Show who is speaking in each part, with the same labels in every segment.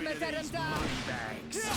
Speaker 1: rid of these money bags.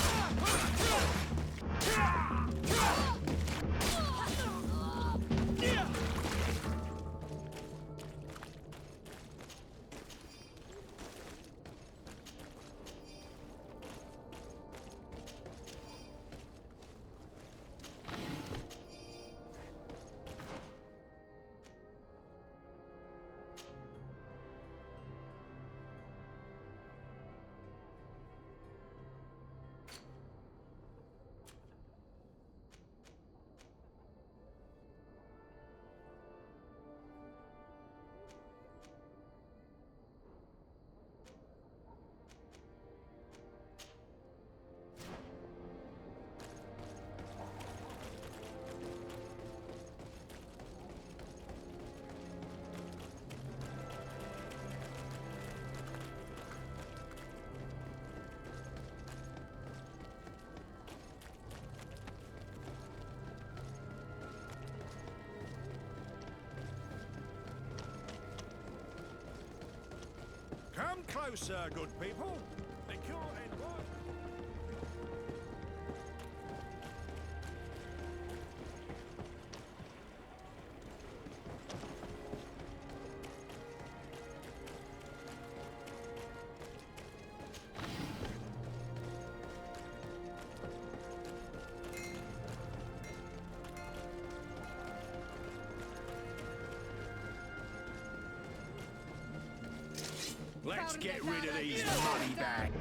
Speaker 2: Come closer, good people. Liquor and wine.
Speaker 1: Let's get rid of these money bags.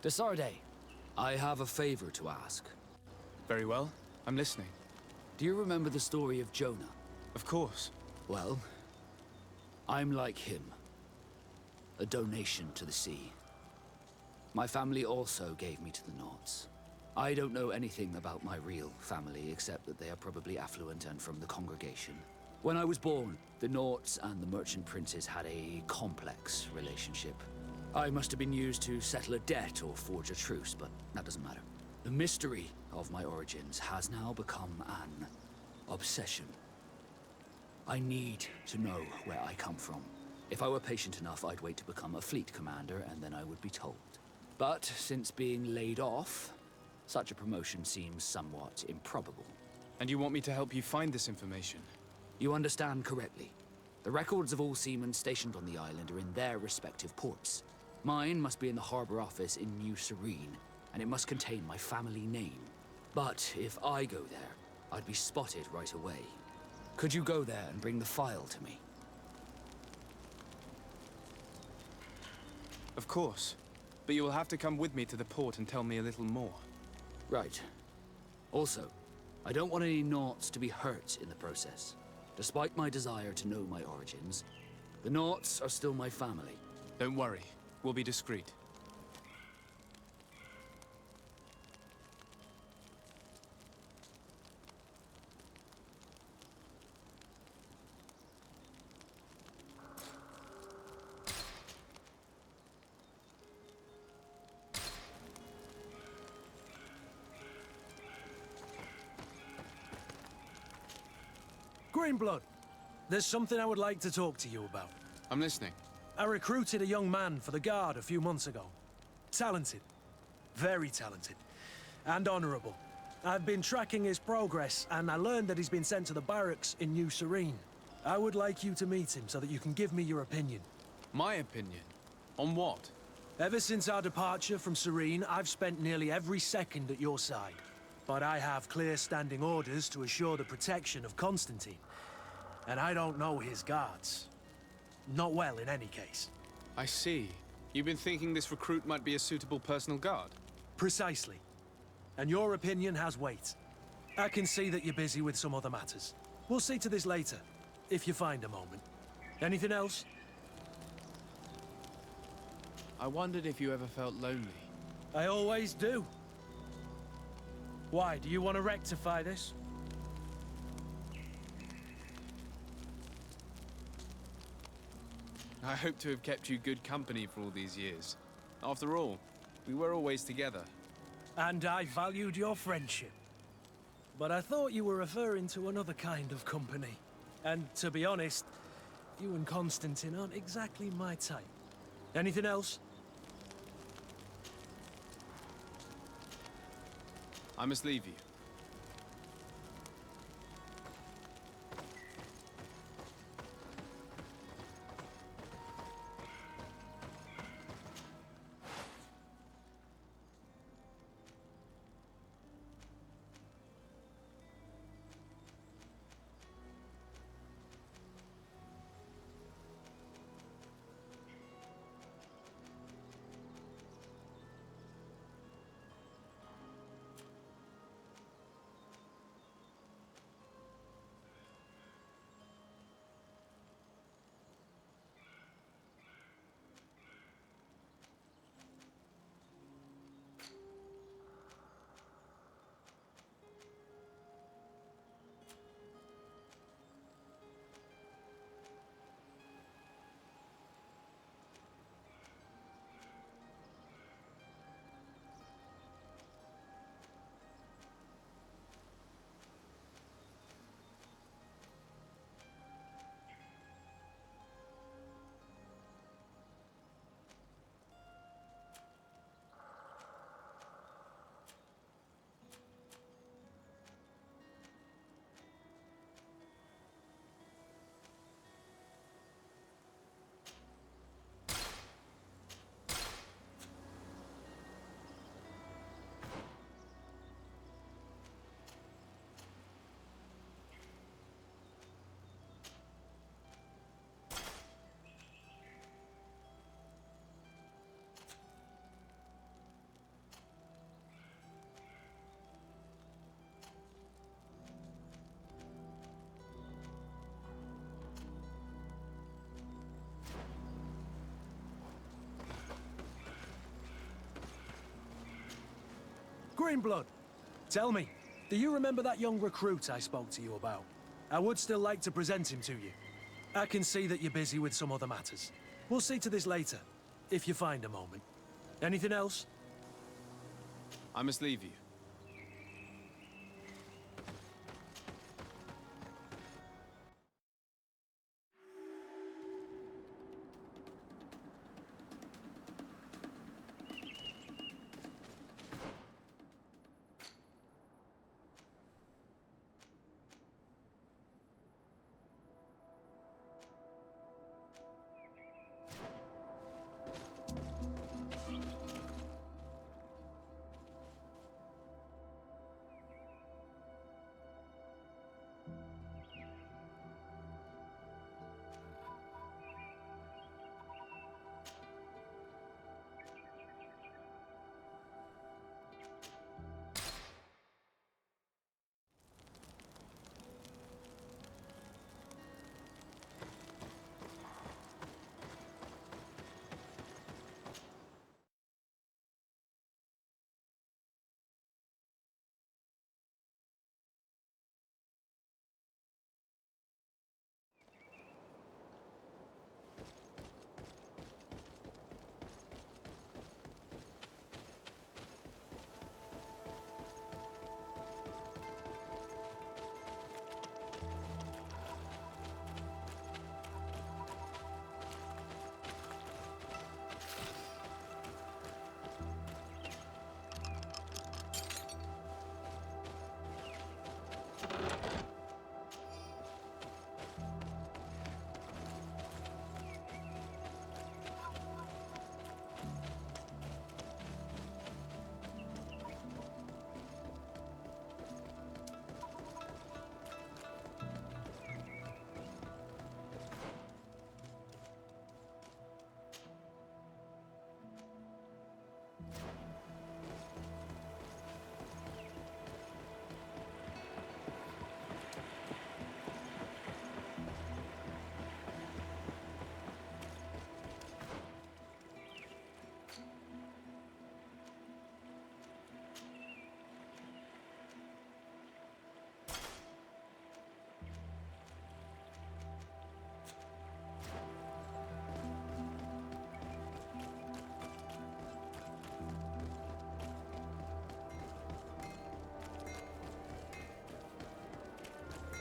Speaker 3: Desarde, I have a favor to ask.
Speaker 4: Very well. I'm listening.
Speaker 3: Do you remember the story of Jonah?
Speaker 4: Of course.
Speaker 3: Well, I'm like him. A donation to the sea. My family also gave me to the Nauts. I don't know anything about my real family, except that they are probably affluent and from the congregation. When I was born, the Nauts and the merchant princes had a complex relationship. I must have been used to settle a debt or forge a truce, but that doesn't matter. The mystery of my origins has now become an obsession. I need to know where I come from. If I were patient enough, I'd wait to become a fleet commander, and then I would be told. But since being laid off, such a promotion seems somewhat improbable.
Speaker 4: And you want me to help you find this information?
Speaker 3: You understand correctly. The records of all seamen stationed on the island are in their respective ports. Mine must be in the harbor office in New Serene, and it must contain my family name. But if I go there, I'd be spotted right away. Could you go there and bring the file to me?
Speaker 4: Of course. But you will have to come with me to the port and tell me a little more.
Speaker 3: Right. Also, I don't want any Nauts to be hurt in the process. Despite my desire to know my origins, the Nauts are still my family.
Speaker 4: Don't worry. We'll be discreet.
Speaker 5: Greenblood, there's something I would like to talk to you about.
Speaker 4: I'm listening.
Speaker 5: I recruited a young man for the Guard a few months ago. Talented. Very talented. And honorable. I've been tracking his progress, and I learned that he's been sent to the barracks in New Serene. I would like you to meet him so that you can give me your opinion.
Speaker 4: My opinion? On what?
Speaker 5: Ever since our departure from Serene, I've spent nearly every second at your side. But I have clear standing orders to assure the protection of Constantine. And I don't know his guards. Not well, in any case.
Speaker 4: I see. You've been thinking this recruit might be a suitable personal guard?
Speaker 5: Precisely. And your opinion has weight. I can see that you're busy with some other matters. We'll see to this later, if you find a moment. Anything else?
Speaker 4: I wondered if you ever felt lonely.
Speaker 5: I always do. Why, do you want to rectify this?
Speaker 4: I hope to have kept you good company for all these years. After all, we were always together.
Speaker 5: And I valued your friendship. But I thought you were referring to another kind of company. And to be honest, you and Constantine aren't exactly my type. Anything else?
Speaker 4: I must leave you.
Speaker 5: Greenblood, tell me, do you remember that young recruit I spoke to you about? I would still like to present him to you. I can see that you're busy with some other matters. We'll see to this later, if you find a moment. Anything else?
Speaker 4: I must leave you.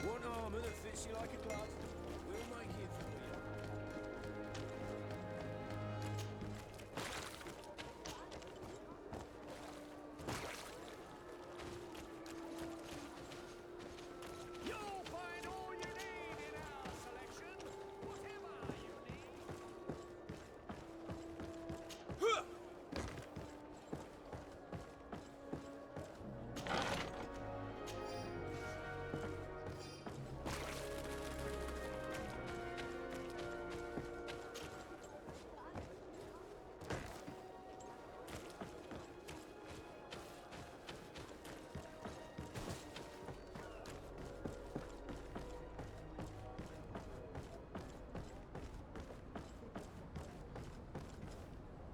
Speaker 1: One armour that fits you like a glove. We'll make it for you. You'll find all you need in our selection. Whatever you need.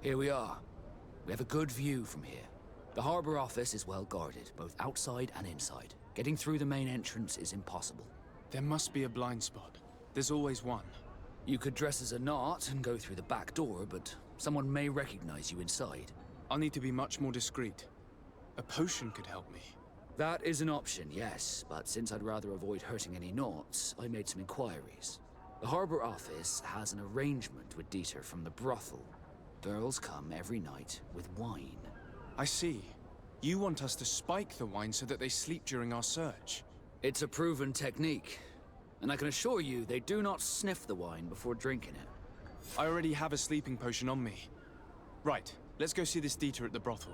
Speaker 3: Here we are. We have a good view from here. The harbor office is well guarded, both outside and inside. Getting through the main entrance is impossible.
Speaker 4: There must be a blind spot. There's always one.
Speaker 3: You could dress as a knot and go through the back door, but someone may recognize you inside.
Speaker 4: I'll need to be much more discreet. A potion could help me.
Speaker 3: That is an option, yes, but since I'd rather avoid hurting any knots, I made some inquiries. The harbor office has an arrangement with Dieter from the brothel. Girls come every night with wine.
Speaker 4: I see. You want us to spike the wine so that they sleep during our search.
Speaker 3: It's a proven technique, and I can assure you they do not sniff the wine before drinking it.
Speaker 4: I already have a sleeping potion on me. Right, let's go see this Dieter at the brothel.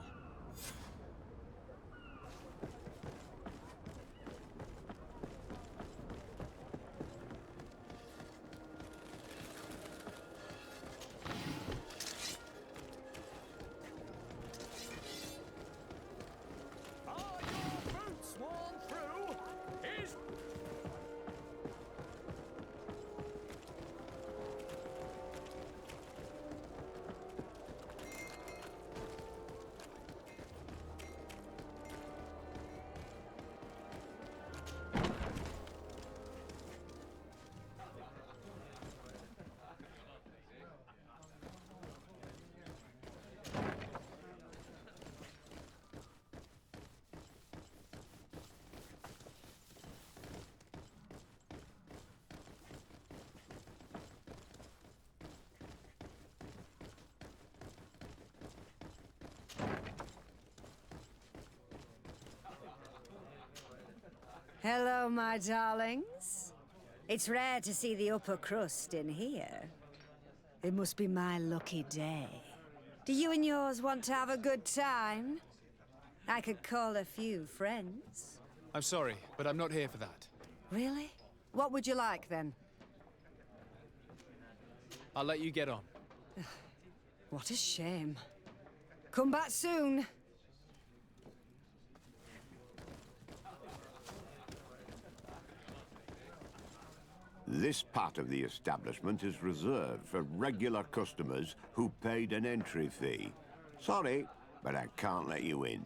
Speaker 6: Hello, my darlings. It's rare to see the upper crust in here. It must be my lucky day. Do you and yours want to have a good time? I could call a few friends.
Speaker 4: I'm sorry, but I'm not here for that.
Speaker 6: Really? What would you like, then?
Speaker 4: I'll let you get on.
Speaker 6: What a shame. Come back soon.
Speaker 7: This part of the establishment is reserved for regular customers who paid an entry fee. Sorry, but I can't let you in.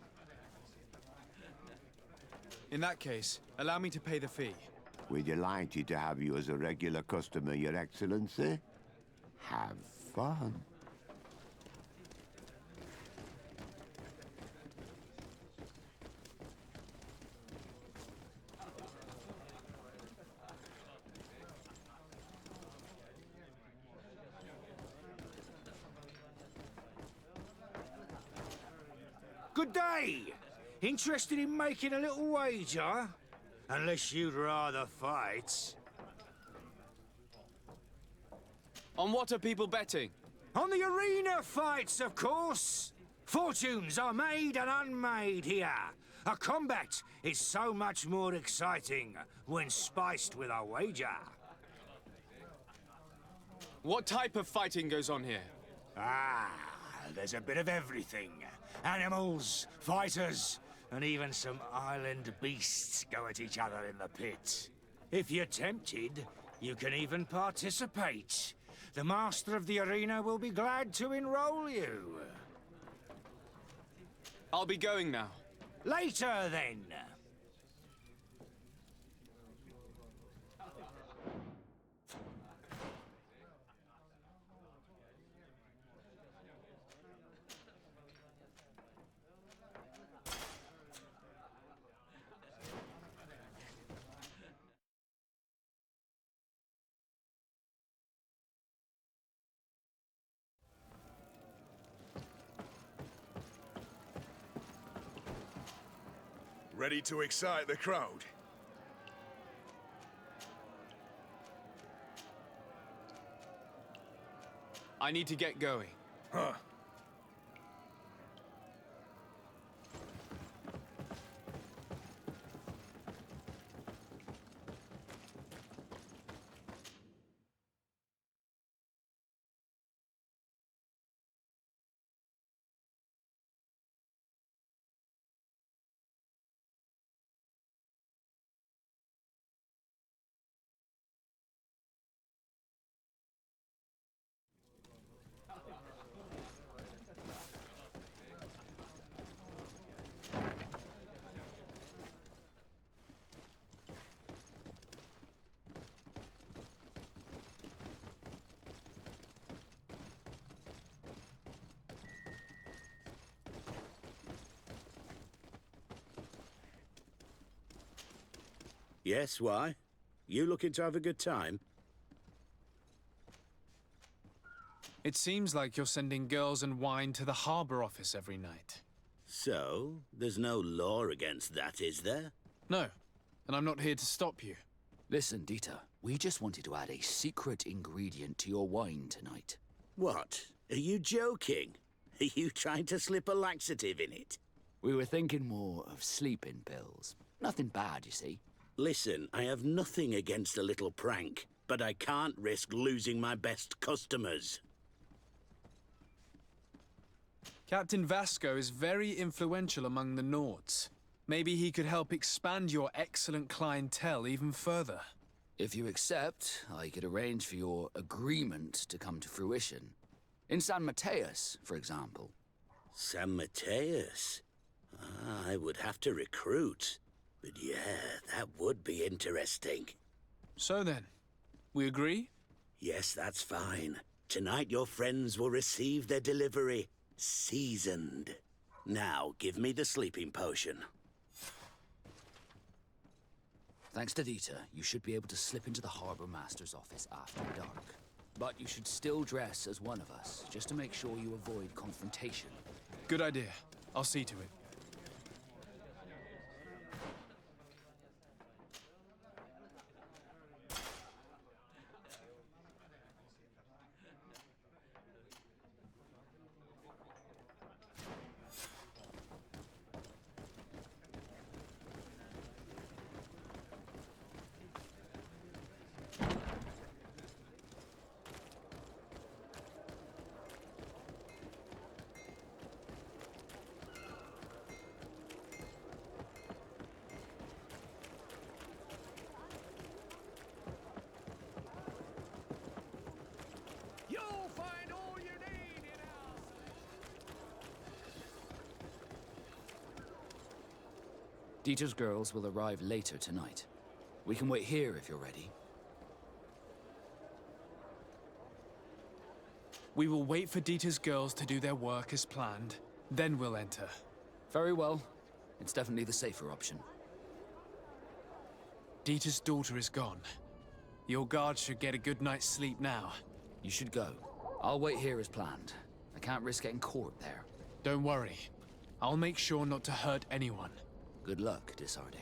Speaker 4: In that case, allow me to pay the fee.
Speaker 7: We're delighted to have you as a regular customer, Your Excellency. Have fun.
Speaker 2: Good day. Interested in making a little wager? Unless you'd rather fight.
Speaker 4: On what are people betting?
Speaker 2: On the arena fights, of course. Fortunes are made and unmade here. A combat is so much more exciting when spiced with a wager.
Speaker 4: What type of fighting goes on here?
Speaker 2: Ah, there's a bit of everything. Animals, fighters, and even some island beasts go at each other in the pit. If you're tempted, you can even participate. The master of the arena will be glad to enroll you.
Speaker 4: I'll be going now.
Speaker 2: Later, then.
Speaker 8: Ready to excite the crowd?
Speaker 4: I need to get going.
Speaker 8: Huh.
Speaker 9: Yes, why? You looking to have a good time?
Speaker 4: It seems like you're sending girls and wine to the harbor office every night.
Speaker 9: So, there's no law against that, is there?
Speaker 4: No, and I'm not here to stop you.
Speaker 3: Listen, Dieter, we just wanted to add a secret ingredient to your wine tonight.
Speaker 9: What? Are you joking? Are you trying to slip a laxative in it?
Speaker 3: We were thinking more of sleeping pills. Nothing bad, you see.
Speaker 9: Listen, I have nothing against a little prank, but I can't risk losing my best customers.
Speaker 4: Captain Vasco is very influential among the Nords. Maybe he could help expand your excellent clientele even further.
Speaker 3: If you accept, I could arrange for your agreement to come to fruition. In San Mateus, for example.
Speaker 9: San Mateus? I would have to recruit. But yeah, that would be interesting.
Speaker 4: So then, we agree?
Speaker 9: Yes, that's fine. Tonight your friends will receive their delivery. Seasoned. Now, give me the sleeping potion.
Speaker 3: Thanks to Dieter, you should be able to slip into the Harbor Master's office after dark. But you should still dress as one of us, just to make sure you avoid confrontation.
Speaker 4: Good idea. I'll see to it.
Speaker 3: Dieter's girls will arrive later tonight. We can wait here if you're ready.
Speaker 4: We will wait for Dieter's girls to do their work as planned, then we'll enter.
Speaker 3: Very well. It's definitely the safer option.
Speaker 4: Dieter's daughter is gone. Your guard should get a good night's sleep now.
Speaker 3: You should go. I'll wait here as planned. I can't risk getting caught there.
Speaker 4: Don't worry. I'll make sure not to hurt anyone.
Speaker 3: Good luck, Disarde.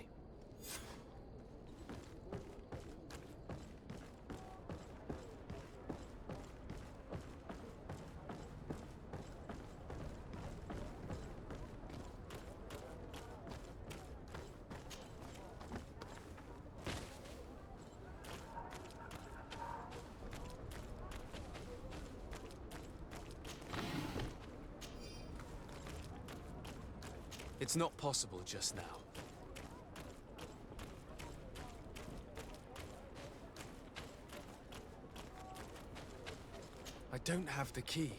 Speaker 4: It's not possible just now. I don't have the key.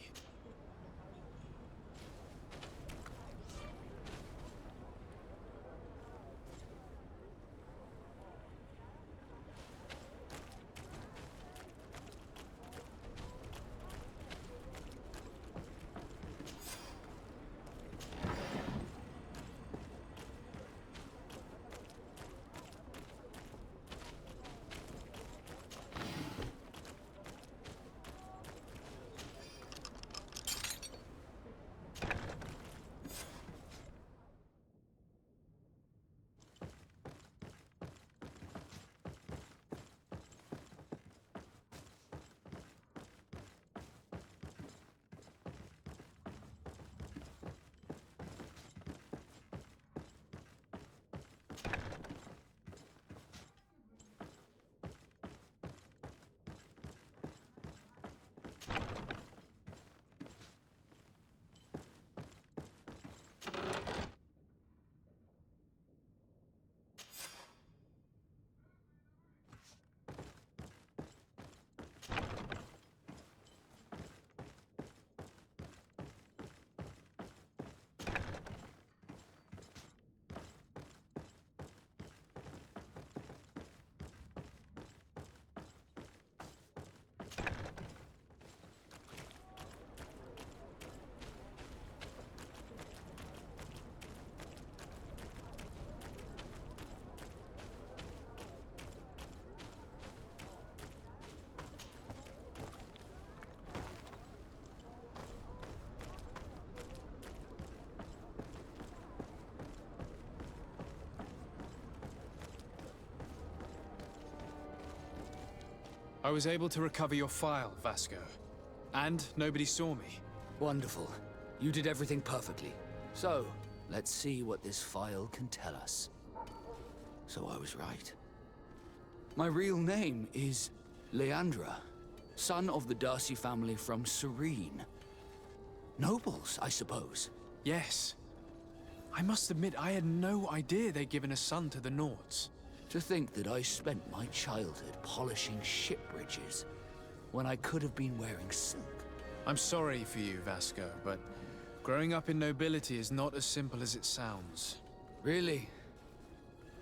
Speaker 4: I was able to recover your file, Vasco. And nobody saw me.
Speaker 3: Wonderful. You did everything perfectly. So, let's see what this file can tell us. So I was right. My real name is Leandra, son of the Darcy family from Serene. Nobles, I suppose.
Speaker 4: Yes. I must admit, I had no idea they'd given a son to the Nords.
Speaker 3: To think that I spent my childhood polishing ship bridges when I could have been wearing silk.
Speaker 4: I'm sorry for you, Vasco, but growing up in nobility is not as simple as it sounds.
Speaker 3: Really?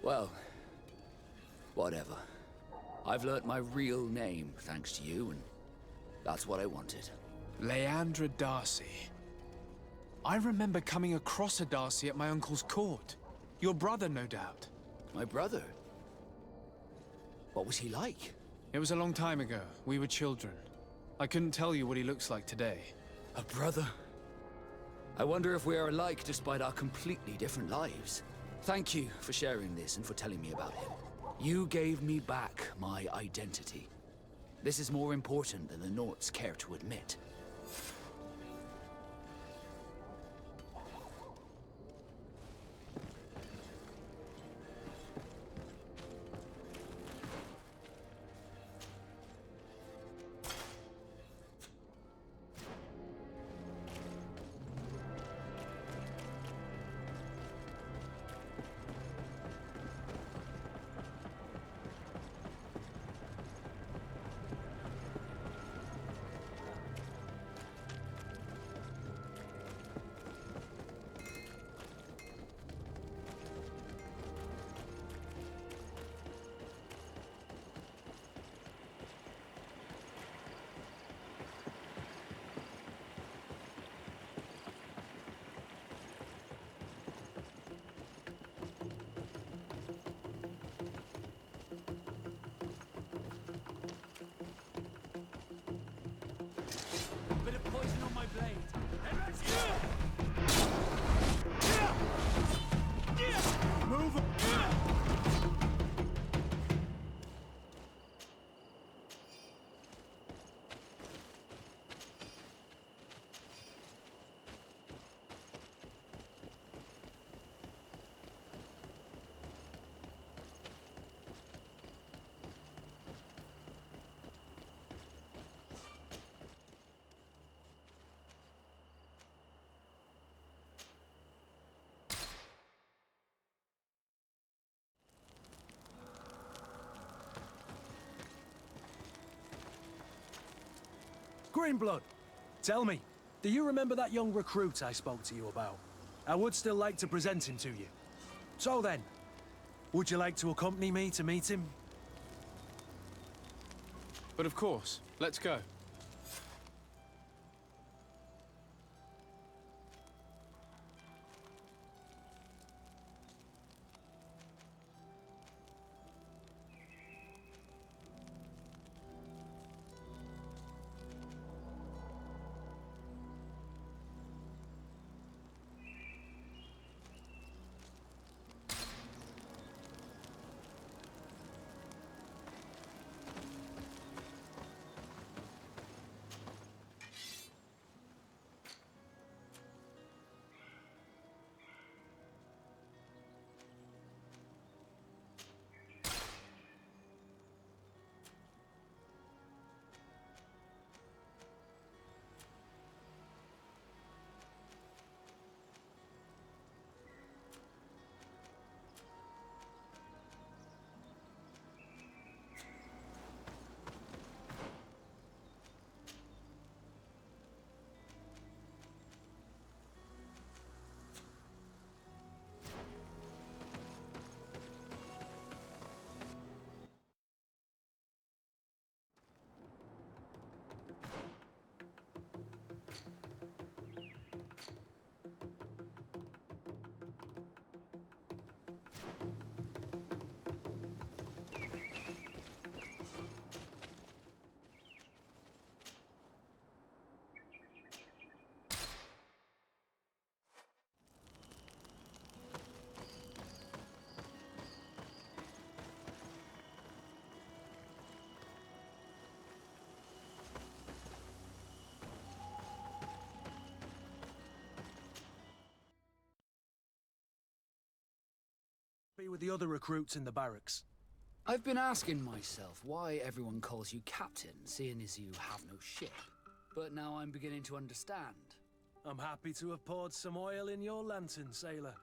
Speaker 3: Well, whatever. I've learnt my real name thanks to you, and that's what I wanted.
Speaker 4: Leandra Darcy. I remember coming across a Darcy at my uncle's court. Your brother, no doubt.
Speaker 3: My brother? What was he like?
Speaker 4: It was a long time ago. We were children. I couldn't tell you what he looks like today.
Speaker 3: A brother? I wonder if we are alike despite our completely different lives. Thank you for sharing this and for telling me about him. You gave me back my identity. This is more important than the Nords care to admit.
Speaker 5: Greenblood, tell me, do you remember that young recruit I spoke to you about? I would still like to present him to you. So then, would you like to accompany me to meet him?
Speaker 4: But of course, let's go.
Speaker 5: Be with the other recruits in the barracks.
Speaker 3: I've been asking myself why everyone calls you Captain, seeing as you have no ship. But now I'm beginning to understand.
Speaker 5: I'm happy to have poured some oil in your lantern, sailor.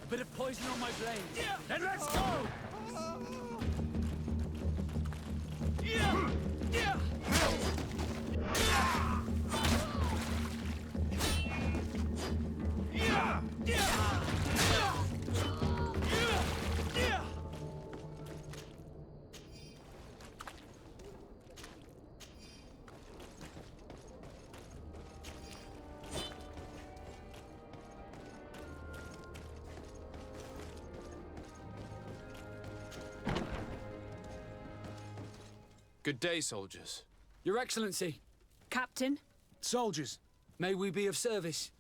Speaker 5: Bit of poison on my blade. Then let's go!
Speaker 4: Good day, soldiers.
Speaker 3: Your Excellency,
Speaker 6: Captain?
Speaker 5: Soldiers,
Speaker 3: may we be of service?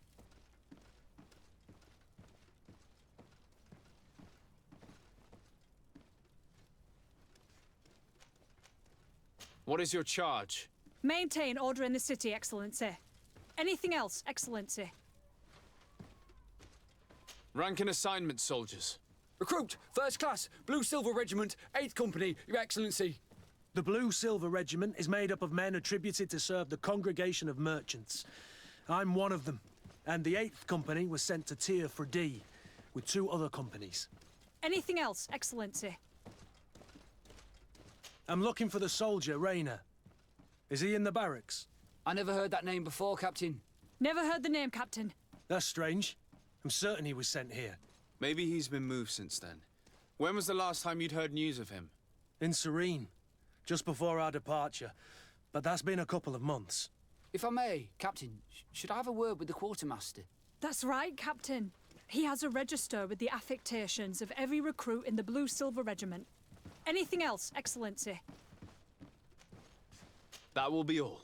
Speaker 4: What is your charge?
Speaker 8: Maintain order in the city, Excellency. Anything else, Excellency?
Speaker 4: Rank and assignment, soldiers.
Speaker 3: Recruit, first class, Blue Silver Regiment, 8th Company, Your Excellency.
Speaker 5: The Blue Silver Regiment is made up of men attributed to serve the Congregation of Merchants. I'm one of them, and the 8th Company was sent to Tyr for D, with 2 other companies.
Speaker 8: Anything else, Excellency?
Speaker 5: I'm looking for the soldier, Rayner. Is he in the barracks?
Speaker 3: I never heard that name before, Captain.
Speaker 8: Never heard the name, Captain.
Speaker 5: That's strange. I'm certain he was sent here.
Speaker 4: Maybe he's been moved since then. When was the last time you'd heard news of him?
Speaker 5: In Serene, just before our departure. But that's been a couple of months.
Speaker 3: If I may, Captain, should I have a word with the quartermaster?
Speaker 8: That's right, Captain. He has a register with the affectations of every recruit in the Blue Silver Regiment. Anything else, Excellency?
Speaker 4: That will be all.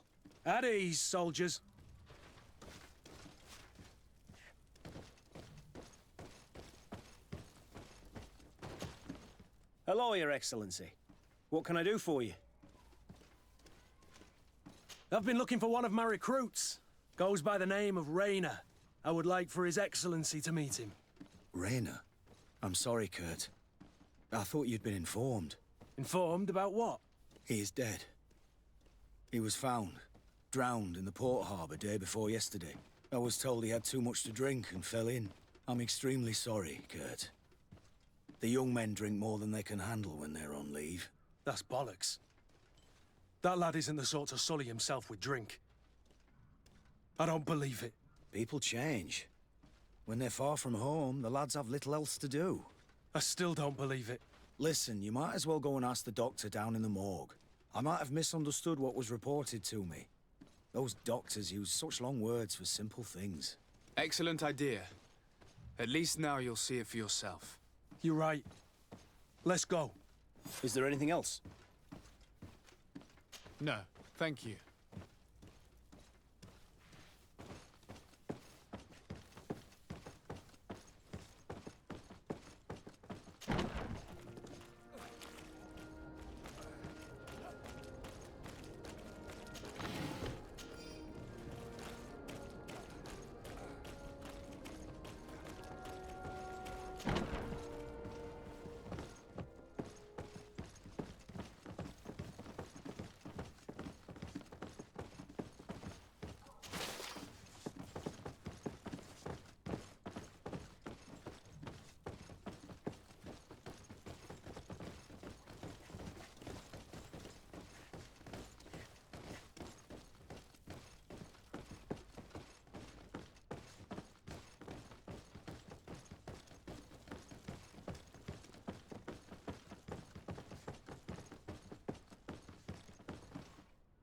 Speaker 5: At ease, soldiers.
Speaker 10: Hello, Your Excellency. What can I do for you?
Speaker 5: I've been looking for one of my recruits. Goes by the name of Rayner. I would like for His Excellency to meet him.
Speaker 11: Rayner? I'm sorry, Kurt. I thought you'd been informed.
Speaker 5: Informed about what?
Speaker 11: He is dead. He was found, drowned in the port harbour day before yesterday. I was told he had too much to drink and fell in. I'm extremely sorry, Kurt. The young men drink more than they can handle when they're on leave.
Speaker 5: That's bollocks. That lad isn't the sort to sully himself with drink. I don't believe it.
Speaker 11: People change. When they're far from home, the lads have little else to do.
Speaker 5: I still don't believe it.
Speaker 11: Listen, you might as well go and ask the doctor down in the morgue. I might have misunderstood what was reported to me. Those doctors use such long words for simple things.
Speaker 4: Excellent idea. At least now you'll see it for yourself.
Speaker 5: You're right. Let's go.
Speaker 10: Is there anything else?
Speaker 4: No, thank you.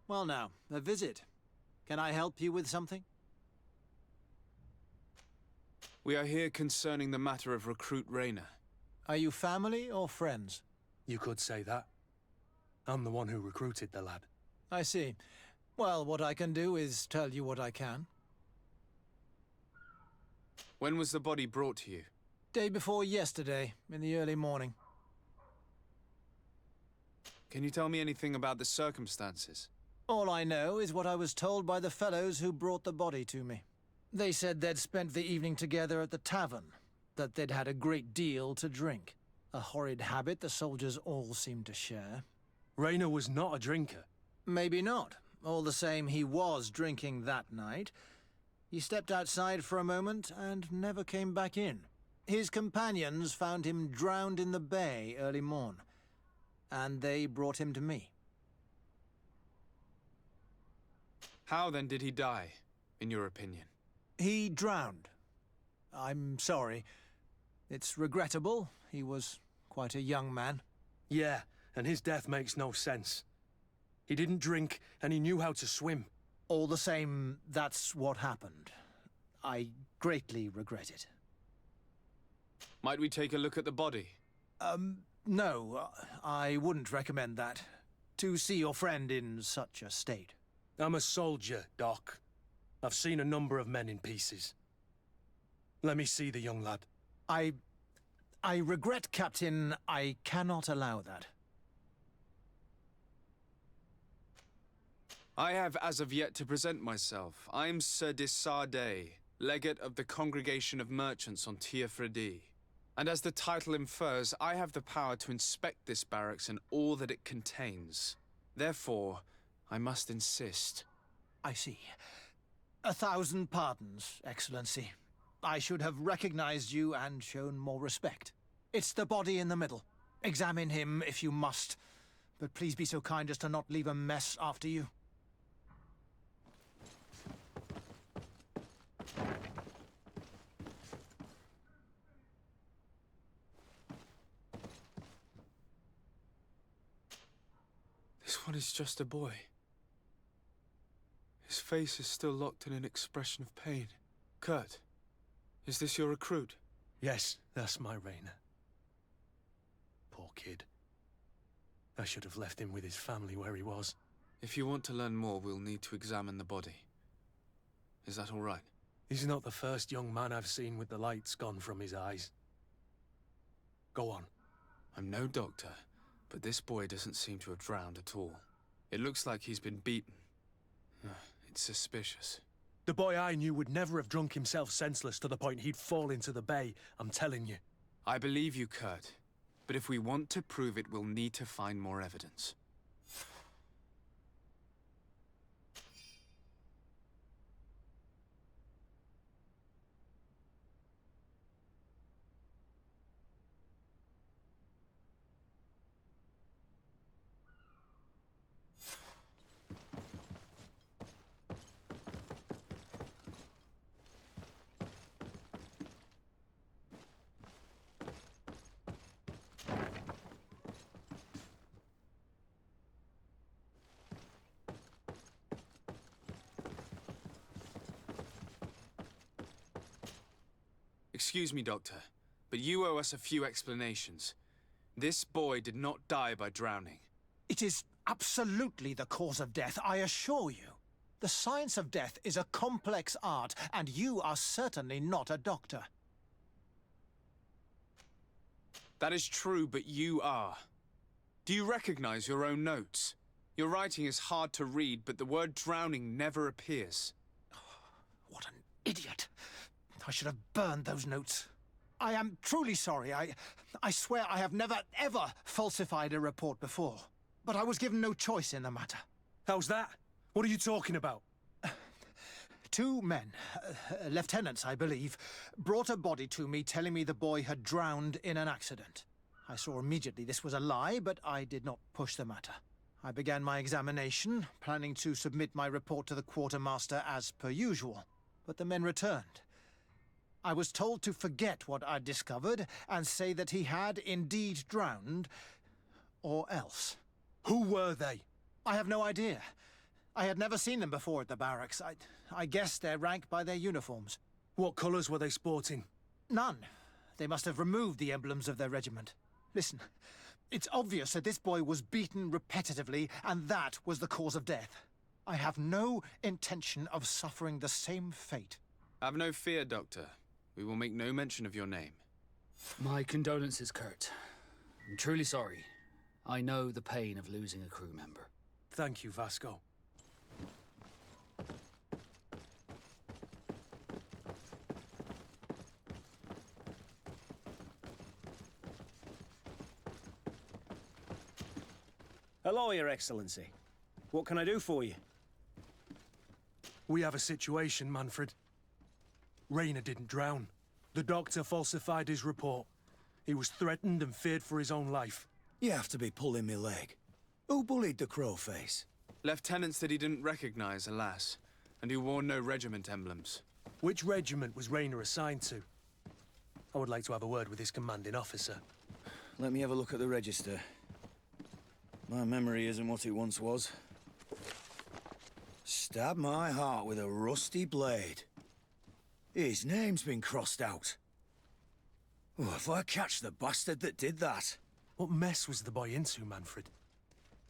Speaker 12: Well now, a visit. Can I help you with something?
Speaker 4: We are here concerning the matter of Recruit Rayner.
Speaker 12: Are you family or friends?
Speaker 5: You could say that. I'm the one who recruited the lad.
Speaker 12: I see. Well, what I can do is tell you what I can.
Speaker 4: When was the body brought to you?
Speaker 12: Day before yesterday, in the early morning.
Speaker 4: Can you tell me anything about the circumstances?
Speaker 12: All I know is what I was told by the fellows who brought the body to me. They said they'd spent the evening together at the tavern, that they'd had a great deal to drink. A horrid habit the soldiers all seemed to share.
Speaker 5: Rayner was not a drinker.
Speaker 12: Maybe not. All the same, he was drinking that night. He stepped outside for a moment and never came back in. His companions found him drowned in the bay early morn, and they brought him to me.
Speaker 4: How then did he die, in your opinion?
Speaker 12: He drowned. I'm sorry. It's regrettable. He was quite a young man.
Speaker 5: Yeah, and his death makes no sense. He didn't drink, and he knew how to swim.
Speaker 12: All the same, that's what happened. I greatly regret it.
Speaker 4: Might we take a look at the body?
Speaker 12: No, I wouldn't recommend that. To see your friend in such a state.
Speaker 5: I'm a soldier, Doc. I've seen a number of men in pieces. Let me see the young lad.
Speaker 12: I regret, Captain. I cannot allow that.
Speaker 4: I have as of yet to present myself. I'm Sir Desardet, legate of the Congregation of Merchants on Tyr. And as the title infers, I have the power to inspect this barracks and all that it contains. Therefore, I must insist.
Speaker 12: I see. 1,000 pardons, Excellency. I should have recognized you and shown more respect. It's the body in the middle. Examine him if you must, but please be so kind as to not leave a mess after you.
Speaker 4: This one is just a boy. His face is still locked in an expression of pain. Kurt, is this your recruit?
Speaker 5: Yes, that's my Rainer. Poor kid. I should have left him with his family where he was.
Speaker 4: If you want to learn more, we'll need to examine the body. Is that all right?
Speaker 5: He's not the first young man I've seen with the lights gone from his eyes. Go on.
Speaker 4: I'm no doctor, but this boy doesn't seem to have drowned at all. It looks like he's been beaten. It's suspicious.
Speaker 5: The boy I knew would never have drunk himself senseless to the point he'd fall into the bay, I'm telling you.
Speaker 4: I believe you, Kurt. But if we want to prove it, we'll need to find more evidence. Excuse me, Doctor, but you owe us a few explanations. This boy did not die by drowning.
Speaker 12: It is absolutely the cause of death, I assure you. The science of death is a complex art, and you are certainly not a doctor.
Speaker 4: That is true, but you are. Do you recognize your own notes? Your writing is hard to read, but the word drowning never appears.
Speaker 12: What an idiot. I should have burned those notes. I am truly sorry. I swear I have never, ever falsified a report before. But I was given no choice in the matter.
Speaker 5: How's that? What are you talking about?
Speaker 12: 2 men, lieutenants, I believe, brought a body to me telling me the boy had drowned in an accident. I saw immediately this was a lie, but I did not push the matter. I began my examination, planning to submit my report to the quartermaster as per usual. But the men returned. I was told to forget what I'd discovered and say that he had indeed drowned, or else.
Speaker 5: Who were they?
Speaker 12: I have no idea. I had never seen them before at the barracks. I guessed their rank by their uniforms.
Speaker 5: What colours were they sporting?
Speaker 12: None. They must have removed the emblems of their regiment. Listen, it's obvious that this boy was beaten repetitively, and that was the cause of death. I have no intention of suffering the same fate.
Speaker 4: Have no fear, Doctor. We will make no mention of your name.
Speaker 3: My condolences, Kurt. I'm truly sorry. I know the pain of losing a crew member.
Speaker 5: Thank you, Vasco.
Speaker 10: Hello, Your Excellency. What can I do for you?
Speaker 5: We have a situation, Manfred. Rainer didn't drown. The doctor falsified his report. He was threatened and feared for his own life.
Speaker 11: You have to be pulling me leg. Who bullied the crowface?
Speaker 4: Lieutenants that he didn't recognize, alas, and who wore no regiment emblems.
Speaker 5: Which regiment was Rainer assigned to? I would like to have a word with his commanding officer.
Speaker 11: Let me have a look at the register. My memory isn't what it once was. Stab my heart with a rusty blade. His name's been crossed out. Oh, if I catch the bastard that did that.
Speaker 5: What mess was the boy into, Manfred?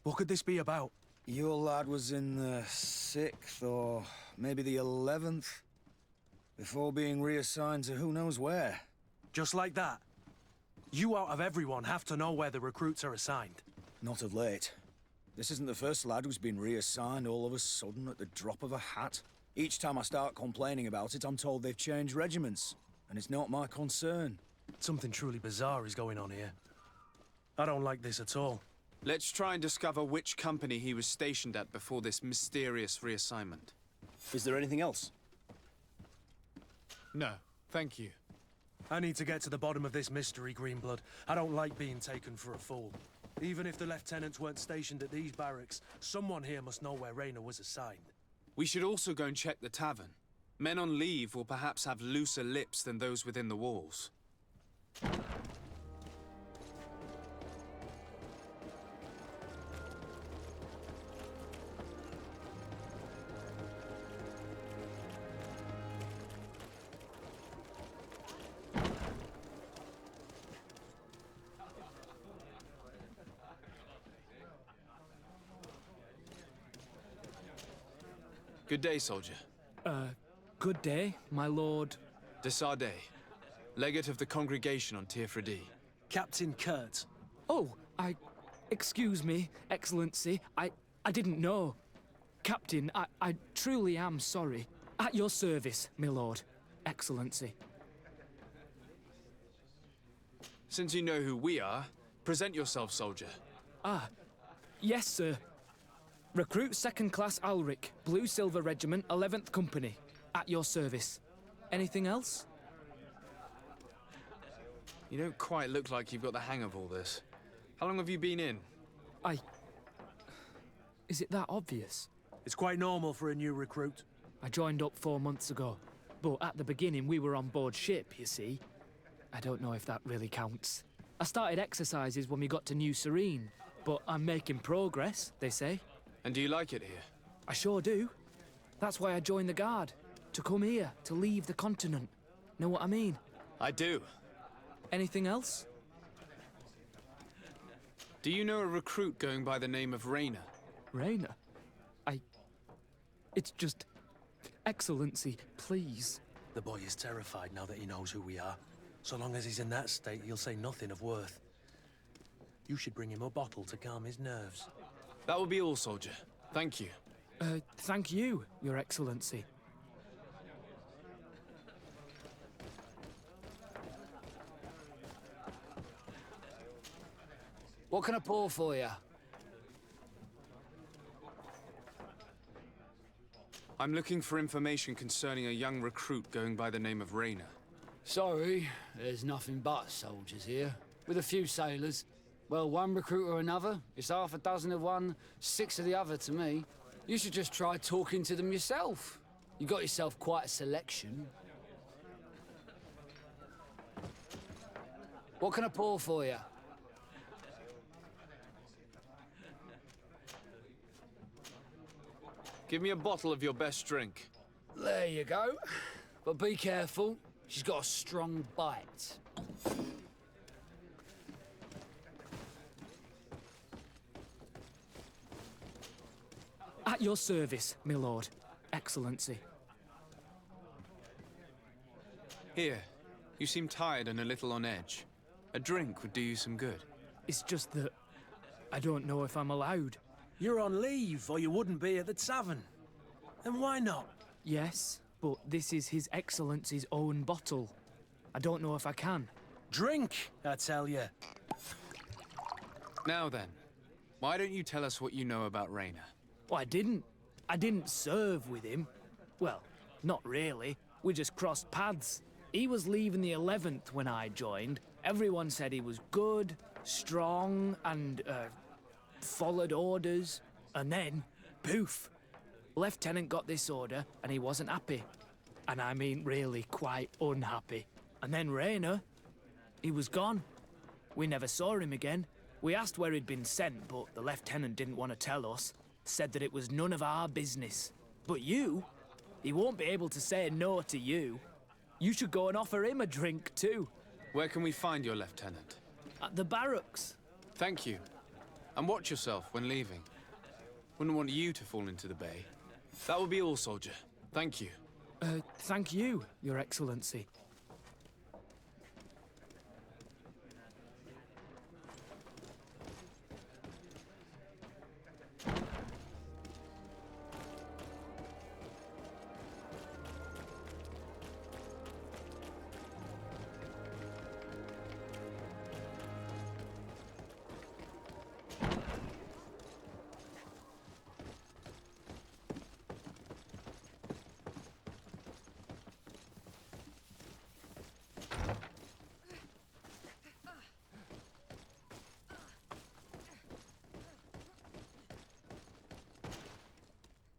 Speaker 5: What could this be about?
Speaker 11: Your lad was in the 6th or maybe the 11th, before being reassigned to who knows where.
Speaker 5: Just like that? You out of everyone have to know where the recruits are assigned.
Speaker 11: Not of late. This isn't the first lad who's been reassigned all of a sudden at the drop of a hat. Each time I start complaining about it, I'm told they've changed regiments, and it's not my concern.
Speaker 5: Something truly bizarre is going on here. I don't like this at all.
Speaker 4: Let's try and discover which company he was stationed at before this mysterious reassignment.
Speaker 10: Is there anything else?
Speaker 4: No, thank you.
Speaker 5: I need to get to the bottom of this mystery, Greenblood. I don't like being taken for a fool. Even if the lieutenants weren't stationed at these barracks, someone here must know where Raynor was assigned.
Speaker 4: We should also go and check the tavern. Men on leave will perhaps have looser lips than those within the walls. Good day, soldier.
Speaker 3: Good day, my lord.
Speaker 4: De Sardet, legate of the congregation on Tirfredi.
Speaker 5: Captain Kurt.
Speaker 3: Oh, excuse me, Excellency. I didn't know. Captain, I truly am sorry. At your service, my lord. Excellency.
Speaker 4: Since you know who we are, present yourself, soldier.
Speaker 3: Yes, sir. Recruit 2nd Class Alric, Blue Silver Regiment, 11th Company. At your service. Anything else?
Speaker 4: You don't quite look like you've got the hang of all this. How long have you been in?
Speaker 3: Is it that obvious?
Speaker 5: It's quite normal for a new recruit.
Speaker 3: I joined up 4 months ago. But at the beginning, we were on board ship, you see. I don't know if that really counts. I started exercises when we got to New Serene. But I'm making progress, they say.
Speaker 4: And do you like it here?
Speaker 3: I sure do. That's why I joined the Guard. To come here, to leave the continent. Know what I mean?
Speaker 4: I do.
Speaker 3: Anything else?
Speaker 4: Do you know a recruit going by the name of Raynor?
Speaker 3: Raynor? It's just... Excellency, please.
Speaker 5: The boy is terrified now that he knows who we are. So long as he's in that state, he'll say nothing of worth. You should bring him a bottle to calm his nerves.
Speaker 4: That will be all, soldier. Thank you.
Speaker 3: Thank you, Your Excellency.
Speaker 11: What can I pour for you?
Speaker 4: I'm looking for information concerning a young recruit going by the name of Raynor.
Speaker 11: Sorry, there's nothing but soldiers here, with a few sailors. Well, one recruit or another, it's half a dozen of one, 6 of the other to me. You should just try talking to them yourself. You got yourself quite a selection. What can I pour for you?
Speaker 4: Give me a bottle of your best drink.
Speaker 11: There you go. But be careful, she's got a strong bite.
Speaker 3: At your service, my lord. Excellency.
Speaker 4: Here, you seem tired and a little on edge. A drink would do you some good.
Speaker 3: It's just that... I don't know if I'm allowed.
Speaker 5: You're on leave, or you wouldn't be at the tavern. And why not?
Speaker 3: Yes, but this is His Excellency's own bottle. I don't know if I can.
Speaker 5: Drink, I tell you.
Speaker 4: Now then, why don't you tell us what you know about Raynor?
Speaker 3: Well, I didn't serve with him. Well, not really. We just crossed paths. He was leaving the 11th when I joined. Everyone said he was good, strong, and, followed orders. And then, poof. Lieutenant got this order, and he wasn't happy. And I mean really quite unhappy. And then Raynor, he was gone. We never saw him again. We asked where he'd been sent, but the lieutenant didn't want to tell us. Said that it was none of our business. But you? He won't be able to say no to you. You should go and offer him a drink too.
Speaker 4: Where can we find your lieutenant?
Speaker 3: At the barracks.
Speaker 4: Thank you. And watch yourself when leaving. Wouldn't want you to fall into the bay. That will be all, soldier. Thank you.
Speaker 3: Thank you, Your Excellency.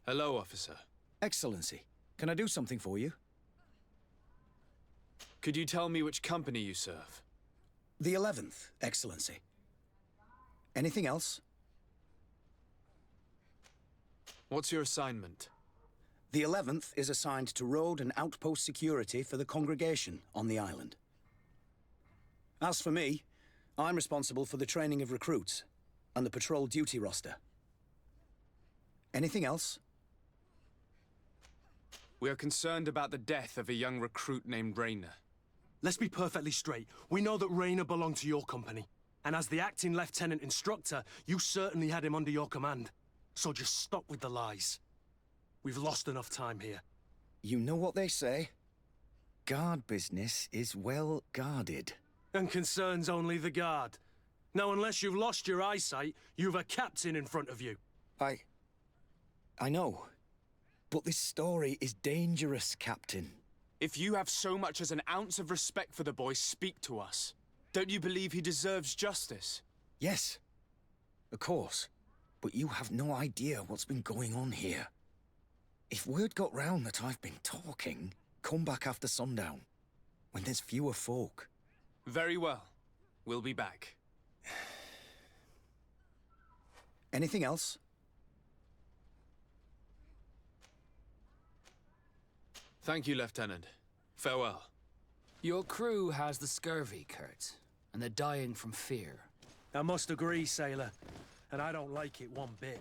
Speaker 4: Hello, officer.
Speaker 11: Excellency, can I do something for you?
Speaker 4: Could you tell me which company you serve?
Speaker 11: The 11th, Excellency. Anything else?
Speaker 4: What's your assignment?
Speaker 11: The 11th is assigned to road and outpost security for the congregation on the island. As for me, I'm responsible for the training of recruits and the patrol duty roster. Anything else?
Speaker 4: We are concerned about the death of a young recruit named Rayner.
Speaker 5: Let's be perfectly straight. We know that Rayner belonged to your company. And as the acting lieutenant instructor, you certainly had him under your command. So just stop with the lies. We've lost enough time here.
Speaker 11: You know what they say? Guard business is well guarded.
Speaker 5: And concerns only the guard. Now, unless you've lost your eyesight, you've a captain in front of you.
Speaker 11: I know. But this story is dangerous, Captain.
Speaker 4: If you have so much as an ounce of respect for the boy, speak to us. Don't you believe he deserves justice?
Speaker 11: Yes, of course. But you have no idea what's been going on here. If word got round that I've been talking, come back after sundown, when there's fewer folk.
Speaker 4: Very well. We'll be back.
Speaker 11: Anything else?
Speaker 4: Thank you, Lieutenant. Farewell.
Speaker 3: Your crew has the scurvy, Kurt, and they're dying from fear.
Speaker 5: I must agree, sailor. And I don't like it one bit.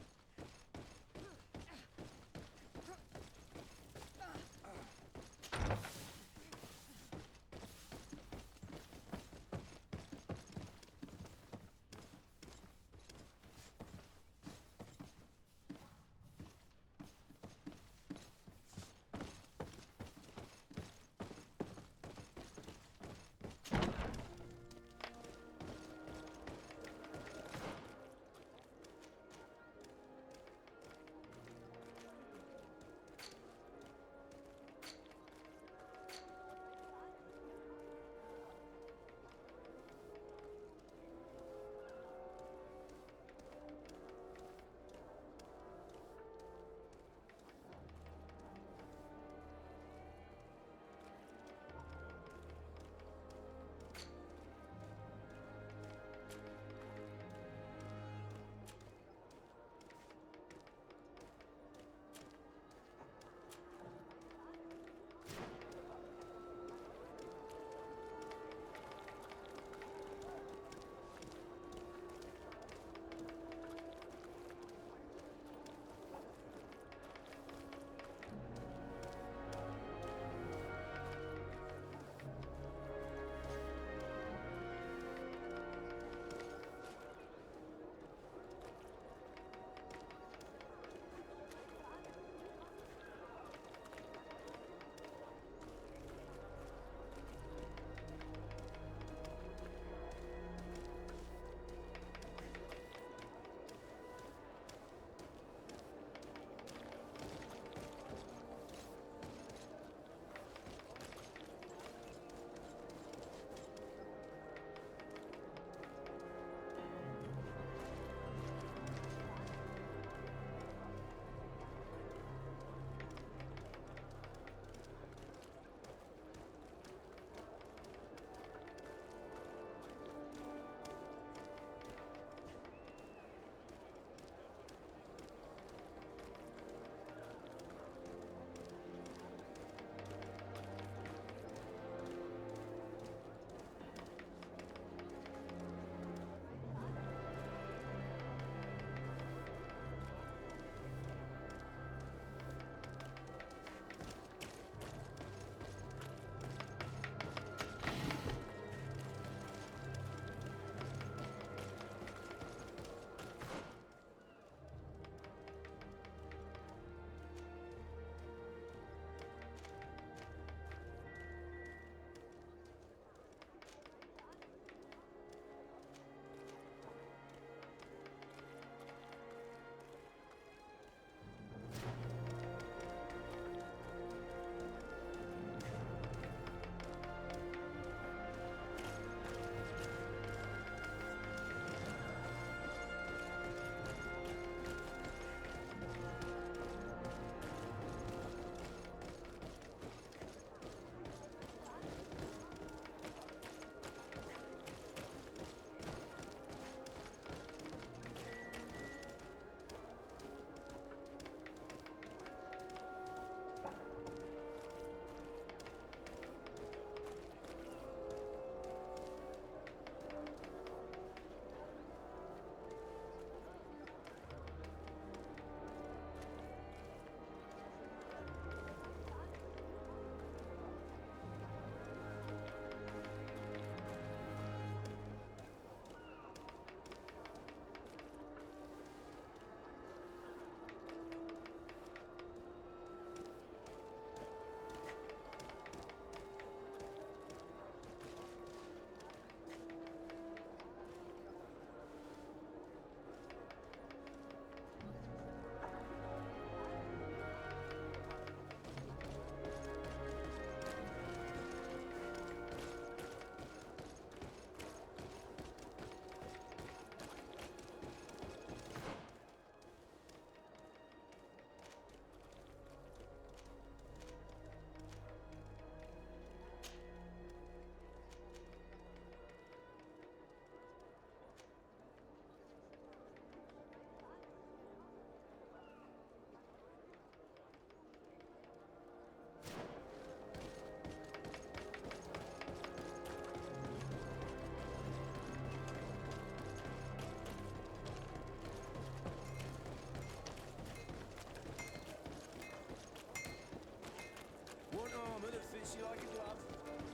Speaker 10: Brace you like a glove.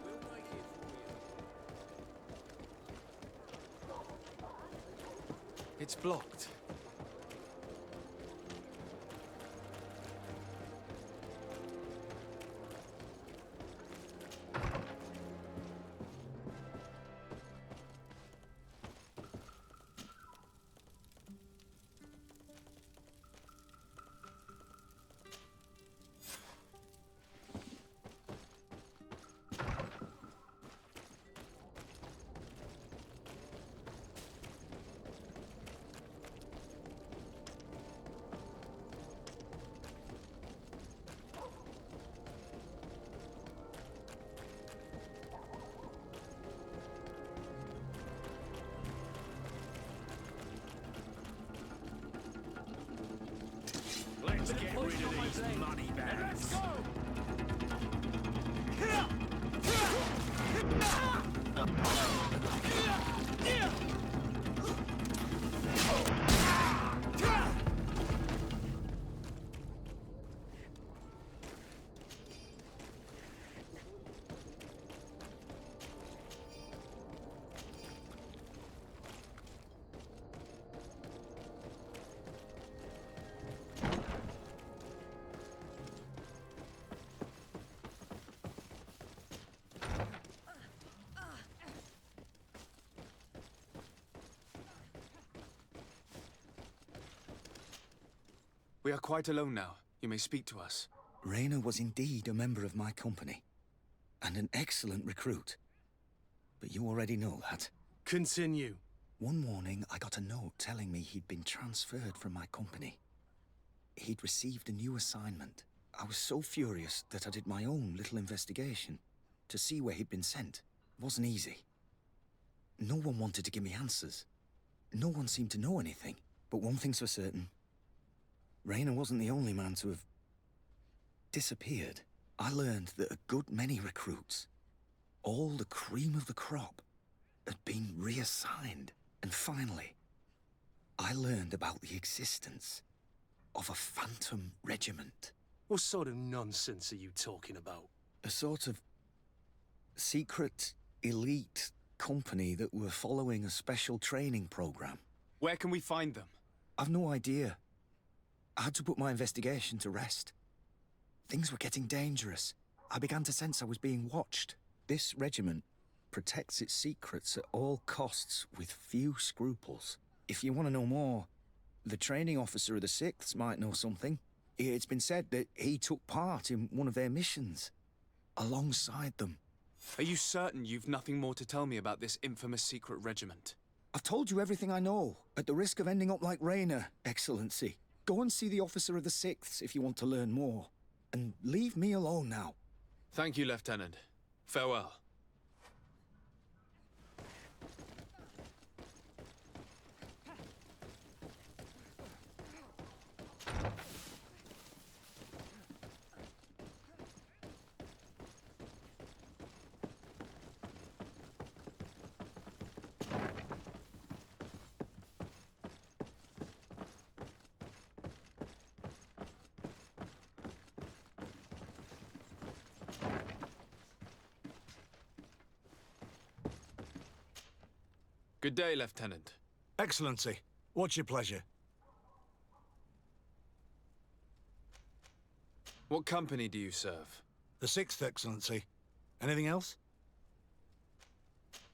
Speaker 10: We'll make it for you.
Speaker 5: It's blocked.
Speaker 2: Let's get rid of these money bags.
Speaker 1: Let's go!
Speaker 4: We are quite alone now. You may speak to us.
Speaker 11: Rayner was indeed a member of my company, and an excellent recruit. But you already know that.
Speaker 5: Continue.
Speaker 11: One morning, I got a note telling me he'd been transferred from my company. He'd received a new assignment. I was so furious that I did my own little investigation to see where he'd been sent. It wasn't easy. No one wanted to give me answers. No one seemed to know anything. But one thing's for certain. Rayner wasn't the only man to have disappeared. I learned that a good many recruits, all the cream of the crop, had been reassigned. And finally, I learned about the existence of a phantom regiment.
Speaker 5: What sort of nonsense are you talking about?
Speaker 11: A sort of secret, elite company that were following a special training program.
Speaker 4: Where can we find them?
Speaker 11: I've no idea. I had to put my investigation to rest. Things were getting dangerous. I began to sense I was being watched. This regiment protects its secrets at all costs with few scruples. If you want to know more, the training officer of the 6th might know something. It's been said that he took part in one of their missions, alongside them.
Speaker 4: Are you certain you've nothing more to tell me about this infamous secret regiment?
Speaker 11: I've told you everything I know, at the risk of ending up like Rayner, Excellency. Go and see the officer of the 6th if you want to learn more. And leave me alone now.
Speaker 4: Thank you, Lieutenant. Farewell. Good day, Lieutenant.
Speaker 2: Excellency, what's your pleasure?
Speaker 4: What company do you serve?
Speaker 2: The 6th, Excellency. Anything else?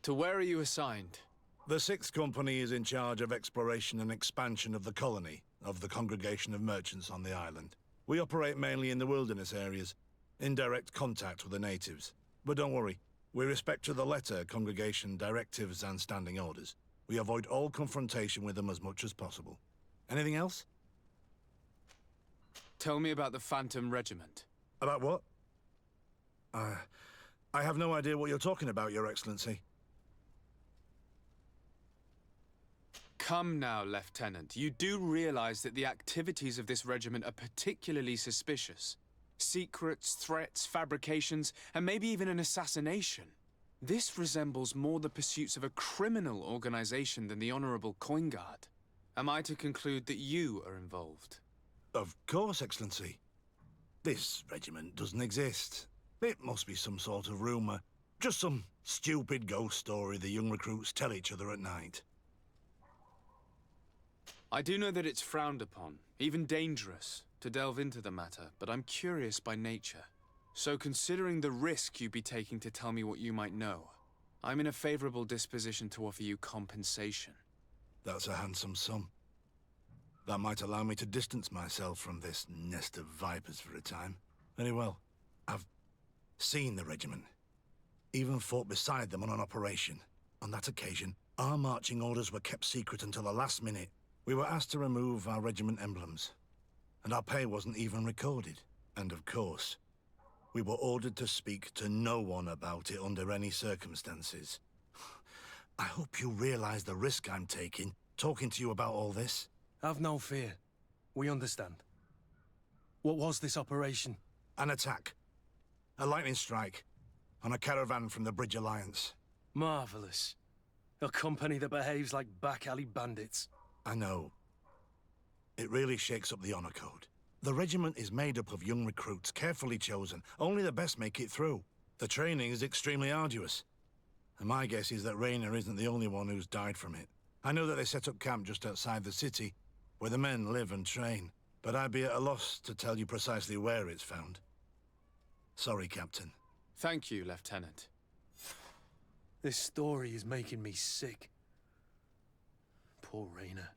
Speaker 4: To where are you assigned?
Speaker 2: The 6th Company is in charge of exploration and expansion of the colony of the Congregation of Merchants on the island. We operate mainly in the wilderness areas, in direct contact with the natives. But don't worry, we respect to the letter Congregation directives and standing orders. We avoid all confrontation with them as much as possible. Anything else?
Speaker 4: Tell me about the Phantom Regiment.
Speaker 2: About what? I have no idea what you're talking about, Your Excellency.
Speaker 4: Come now, Lieutenant. You do realize that the activities of this regiment are particularly suspicious. Secrets, threats, fabrications, and maybe even an assassination. This resembles more the pursuits of a criminal organization than the Honorable Coin Guard. Am I to conclude that you are involved?
Speaker 2: Of course, Excellency. This regiment doesn't exist.
Speaker 13: It must be some sort of rumor. Just some stupid ghost story the young recruits tell each other at night.
Speaker 4: I do know that it's frowned upon, even dangerous, to delve into the matter, but I'm curious by nature. So considering the risk you'd be taking to tell me what you might know, I'm in a favorable disposition to offer you compensation.
Speaker 13: That's a handsome sum. That might allow me to distance myself from this nest of vipers for a time. Very well. I've seen the regiment. Even fought beside them on an operation. On that occasion, our marching orders were kept secret until the last minute. We were asked to remove our regiment emblems, and our pay wasn't even recorded. And of course, we were ordered to speak to no one about it under any circumstances. I hope you realize the risk I'm taking, talking to you about all this.
Speaker 5: Have no fear. We understand. What was this operation?
Speaker 13: An attack. A lightning strike. On a caravan from the Bridge Alliance.
Speaker 5: Marvelous. A company that behaves like back-alley bandits.
Speaker 13: I know. It really shakes up the honor code. The regiment is made up of young recruits, carefully chosen. Only the best make it through. The training is extremely arduous. And my guess is that Raynor isn't the only one who's died from it. I know that they set up camp just outside the city, where the men live and train. But I'd be at a loss to tell you precisely where it's found. Sorry, Captain.
Speaker 4: Thank you, Lieutenant.
Speaker 5: This story is making me sick. Poor Raynor.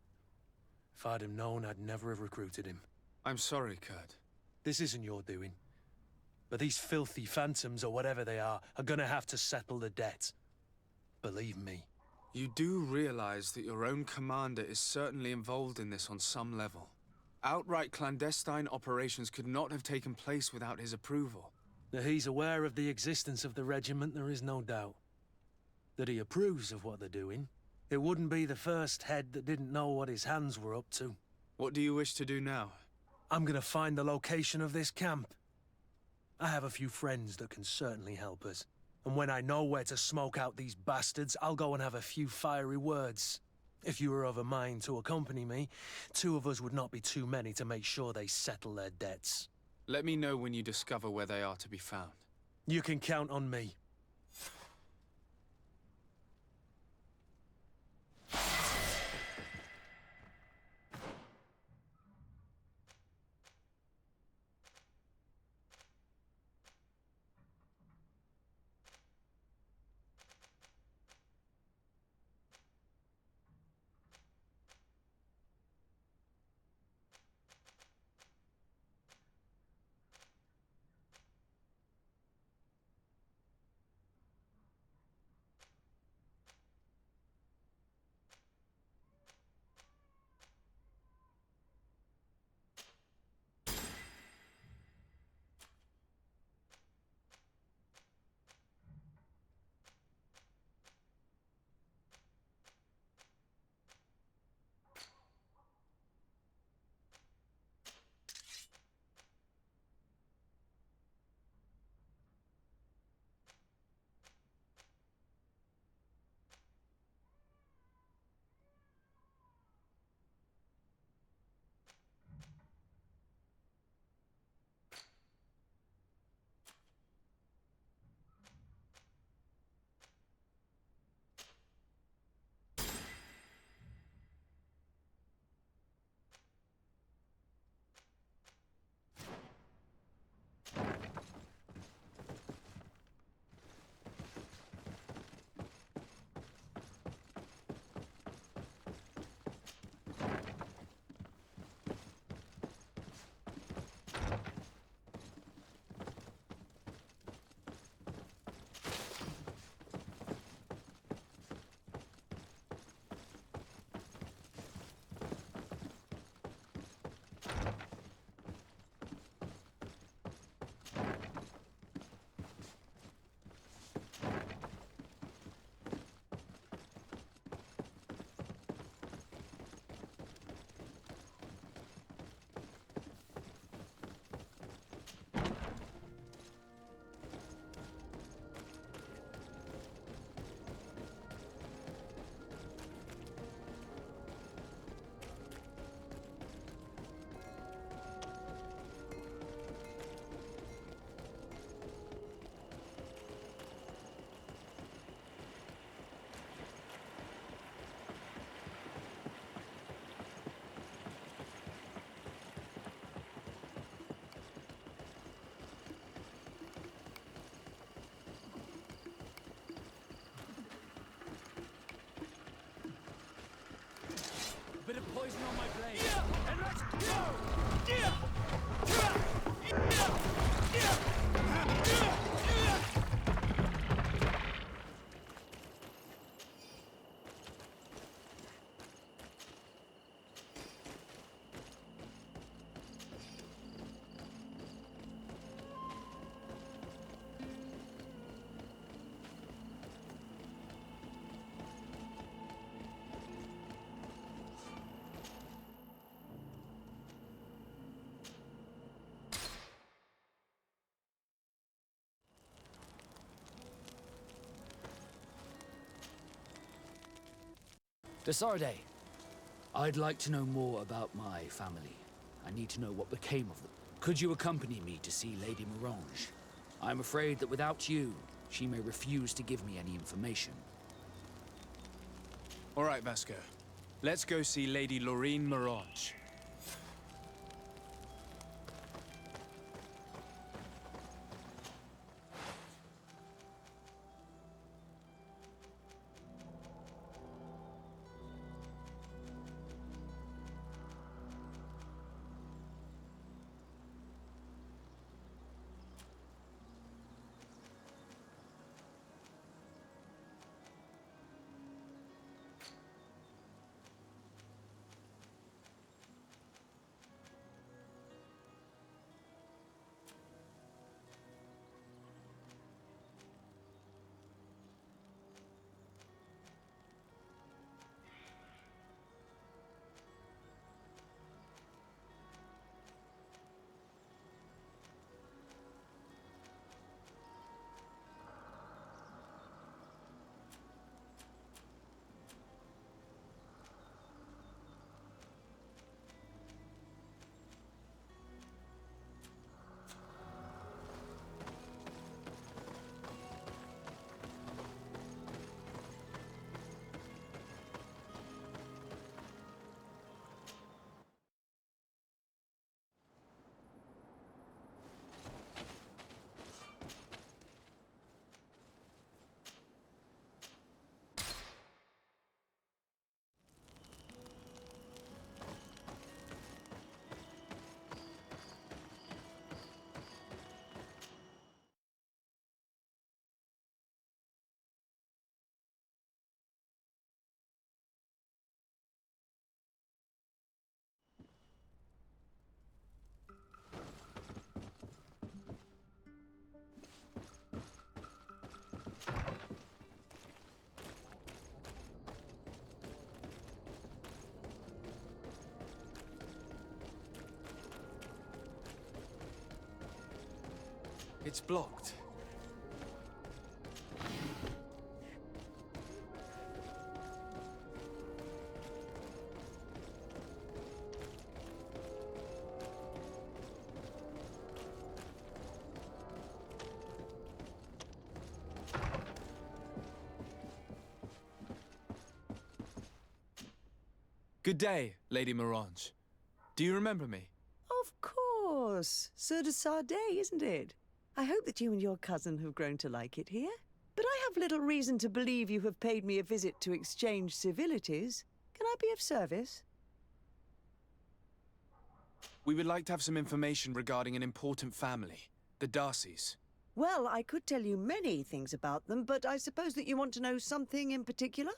Speaker 5: If I'd have known, I'd never have recruited him.
Speaker 4: I'm sorry, Kurt.
Speaker 5: This isn't your doing. But these filthy phantoms, or whatever they are gonna have to settle the debt. Believe me.
Speaker 4: You do realize that your own commander is certainly involved in this on some level. Outright clandestine operations could not have taken place without his approval.
Speaker 5: That he's aware of the existence of the regiment, there is no doubt. That he approves of what they're doing. It wouldn't be the first head that didn't know what his hands were up to.
Speaker 4: What do you wish to do now?
Speaker 5: I'm gonna find the location of this camp. I have a few friends that can certainly help us. And when I know where to smoke out these bastards, I'll go and have a few fiery words. If you were of a mind to accompany me, 2 of us would not be too many to make sure they settle their debts.
Speaker 4: Let me know when you discover where they are to be found.
Speaker 5: You can count on me.
Speaker 3: poison on my blade. And let's go! Desarde, I'd like to know more about my family. I need to know what became of them. Could you accompany me to see Lady Morange? I'm afraid that without you, she may refuse to give me any information.
Speaker 4: All right, Vasco. Let's go see Lady Lorene Morange. It's blocked. Good day, Lady Morange. Do you remember me?
Speaker 14: Of course. Sir de Sardet, isn't it? I hope that you and your cousin have grown to like it here. But I have little reason to believe you have paid me a visit to exchange civilities. Can I be of service?
Speaker 4: We would like to have some information regarding an important family, the Darcys.
Speaker 14: Well, I could tell you many things about them, but I suppose that you want to know something in particular?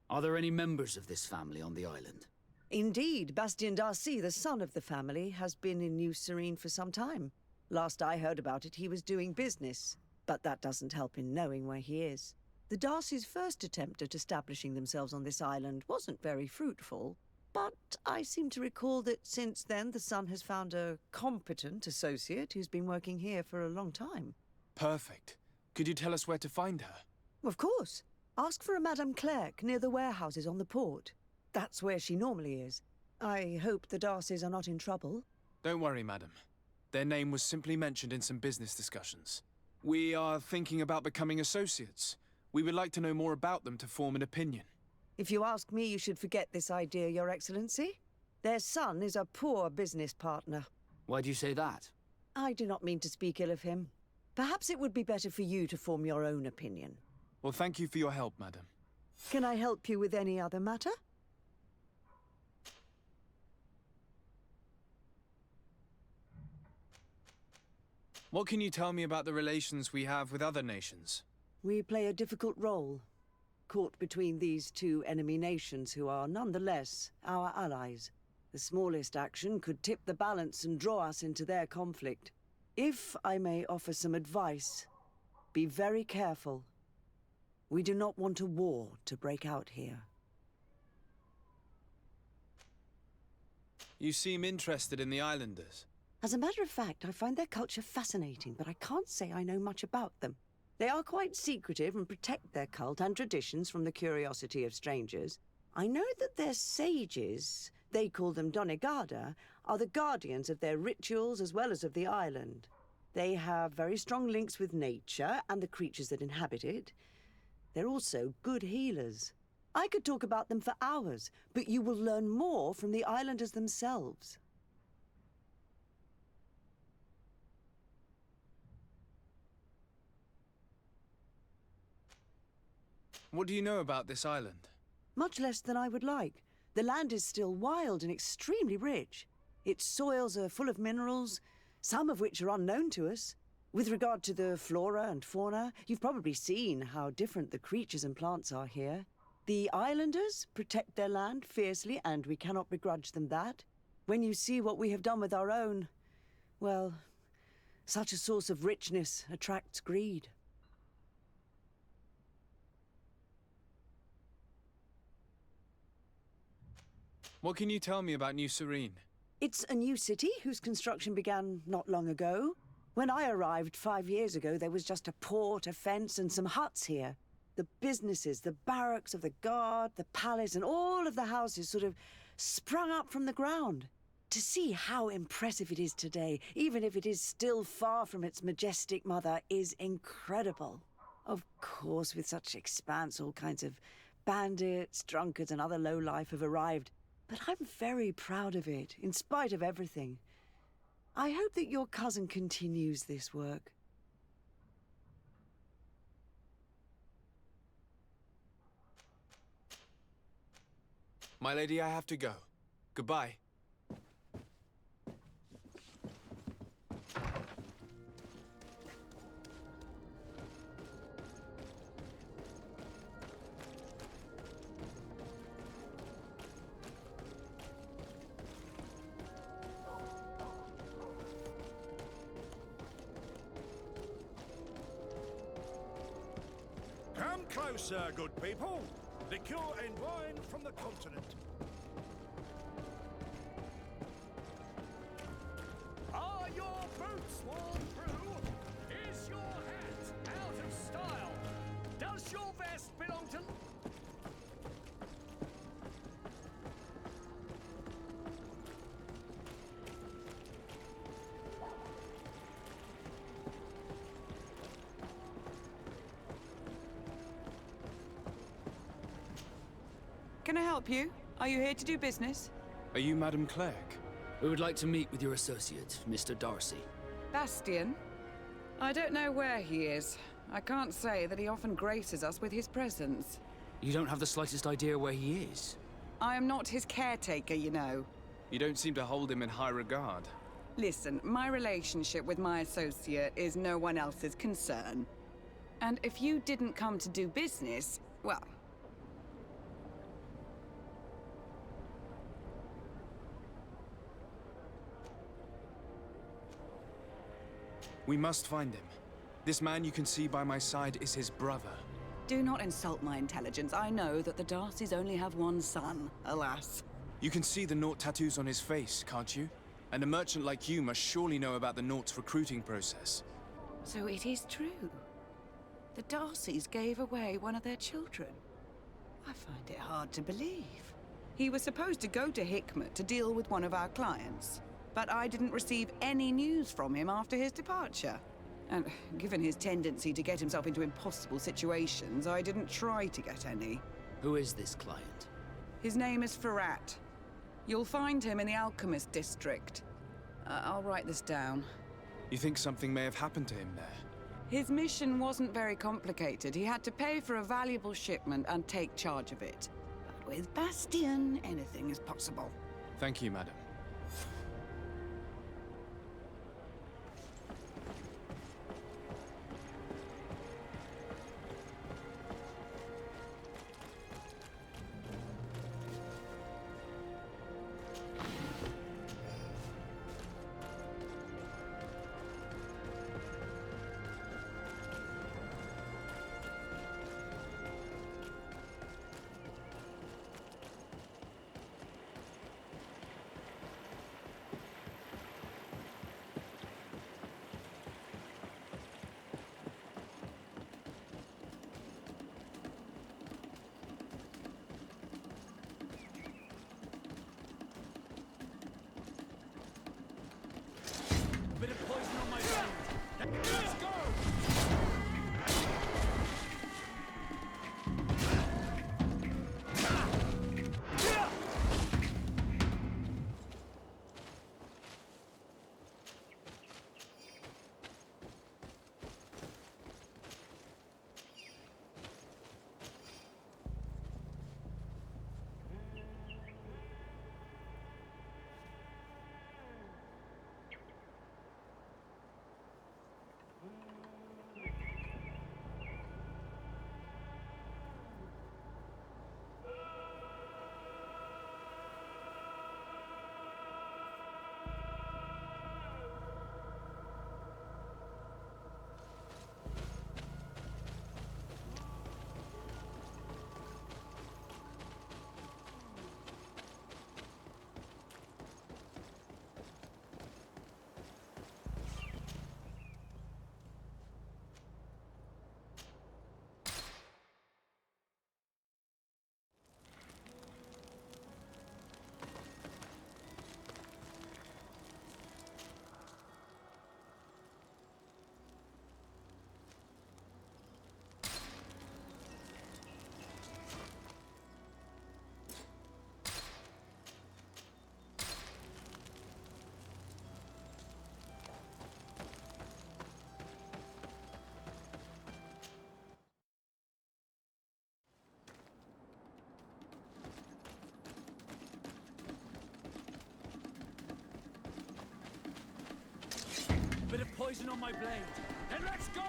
Speaker 3: Are there any members of this family on the island?
Speaker 14: Indeed, Bastien Darcy, the son of the family, has been in New Serene for some time. Last I heard about it, he was doing business. But that doesn't help in knowing where he is. The Darcys' first attempt at establishing themselves on this island wasn't very fruitful. But I seem to recall that since then the son has found a competent associate who's been working here for a long time.
Speaker 4: Perfect. Could you tell us where to find her?
Speaker 14: Of course. Ask for a Madame Clerc near the warehouses on the port. That's where she normally is. I hope the Darcys are not in trouble.
Speaker 4: Don't worry, madam. Their name was simply mentioned in some business discussions. We are thinking about becoming associates. We would like to know more about them to form an opinion.
Speaker 14: If you ask me, you should forget this idea, Your Excellency. Their son is a poor business partner.
Speaker 3: Why do you say that?
Speaker 14: I do not mean to speak ill of him. Perhaps it would be better for you to form your own opinion.
Speaker 4: Well, thank you for your help, madam.
Speaker 14: Can I help you with any other matter?
Speaker 4: What can you tell me about the relations we have with other nations?
Speaker 14: We play a difficult role, caught between these two enemy nations who are nonetheless our allies. The smallest action could tip the balance and draw us into their conflict. If I may offer some advice, be very careful. We do not want a war to break out here.
Speaker 4: You seem interested in the islanders.
Speaker 14: As a matter of fact, I find their culture fascinating, but I can't say I know much about them. They are quite secretive and protect their cult and traditions from the curiosity of strangers. I know that their sages, they call them Donegada, are the guardians of their rituals as well as of the island. They have very strong links with nature and the creatures that inhabit it. They're also good healers. I could talk about them for hours, but you will learn more from the islanders themselves.
Speaker 4: What do you know about this island?
Speaker 14: Much less than I would like. The land is still wild and extremely rich. Its soils are full of minerals, some of which are unknown to us. With regard to the flora and fauna, you've probably seen how different the creatures and plants are here. The islanders protect their land fiercely, and we cannot begrudge them that. When you see what we have done with our own, well, such a source of richness attracts greed.
Speaker 4: What can you tell me about New Serene?
Speaker 14: It's a new city whose construction began not long ago. When I arrived 5 years ago, there was just a port, a fence, and some huts here. The businesses, the barracks of the guard, the palace, and all of the houses sort of sprung up from the ground. To see how impressive it is today, even if it is still far from its majestic mother, is incredible. Of course, with such expanse, all kinds of bandits, drunkards, and other lowlife have arrived. But I'm very proud of it, in spite of everything. I hope that your cousin continues this work.
Speaker 4: My lady, I have to go. Goodbye.
Speaker 1: Come closer, good people. Liquor and wine from the continent. Are your boots worn through? Is your hat out of style? Does your vest belong to...
Speaker 15: Can I help you? Are you here to do business?
Speaker 4: Are you Madam Clerk?
Speaker 3: We would like to meet with your associate, Mr. Darcy.
Speaker 15: Bastian? I don't know where he is. I can't say that he often graces us with his presence.
Speaker 3: You don't have the slightest idea where he is?
Speaker 15: I am not his caretaker, you know.
Speaker 4: You don't seem to hold him in high regard.
Speaker 15: Listen, my relationship with my associate is no one else's concern. And if you didn't come to do business, well...
Speaker 4: We must find him. This man you can see by my side is his brother.
Speaker 15: Do not insult my intelligence. I know that the Darcys only have one son, alas.
Speaker 4: You can see the Naught tattoos on his face, can't you? And a merchant like you must surely know about the Naught's recruiting process.
Speaker 15: So it is true. The Darcys gave away one of their children. I find it hard to believe. He was supposed to go to Hikmet to deal with one of our clients, but I didn't receive any news from him after his departure. And given his tendency to get himself into impossible situations, I didn't try to get any.
Speaker 3: Who is this client?
Speaker 15: His name is Ferrat. You'll find him in the Alchemist District. I'll write this down.
Speaker 4: You think something may have happened to him there?
Speaker 15: His mission wasn't very complicated. He had to pay for a valuable shipment and take charge of it. But with Bastian, anything is possible.
Speaker 4: Thank you, madam.
Speaker 1: poison on my blade. Then let's go!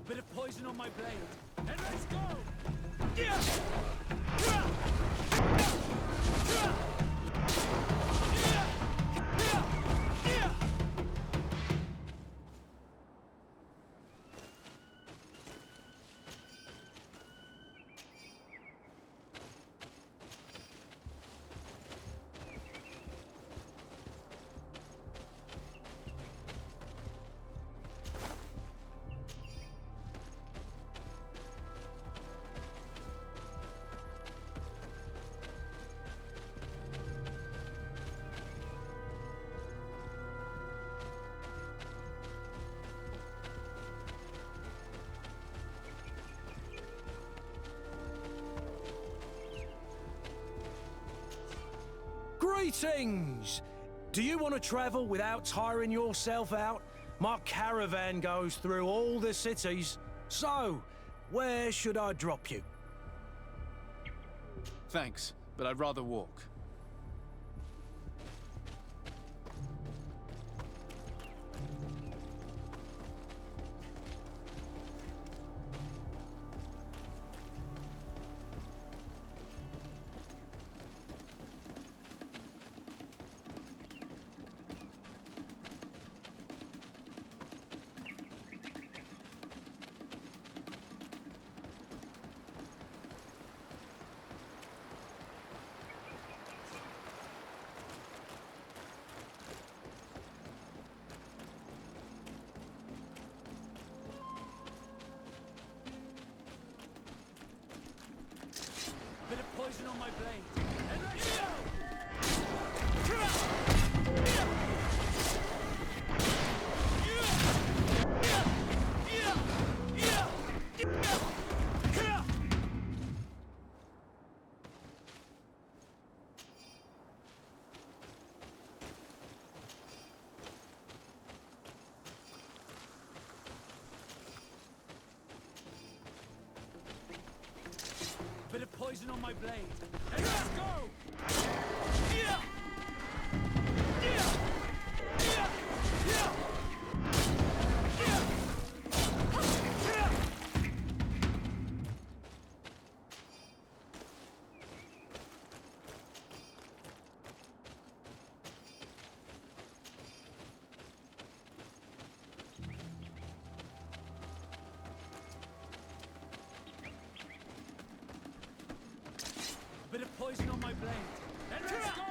Speaker 1: Bit of poison on my blade. And let's go!
Speaker 5: Greetings! Do you want to travel without tiring yourself out? My caravan goes through all the cities. So, where should I drop you?
Speaker 4: Thanks, but I'd rather walk. Bit of poison on my blade. And let's go! Bit of poison on my blade. And let's go!
Speaker 5: poison on my blade.
Speaker 1: Then let's go!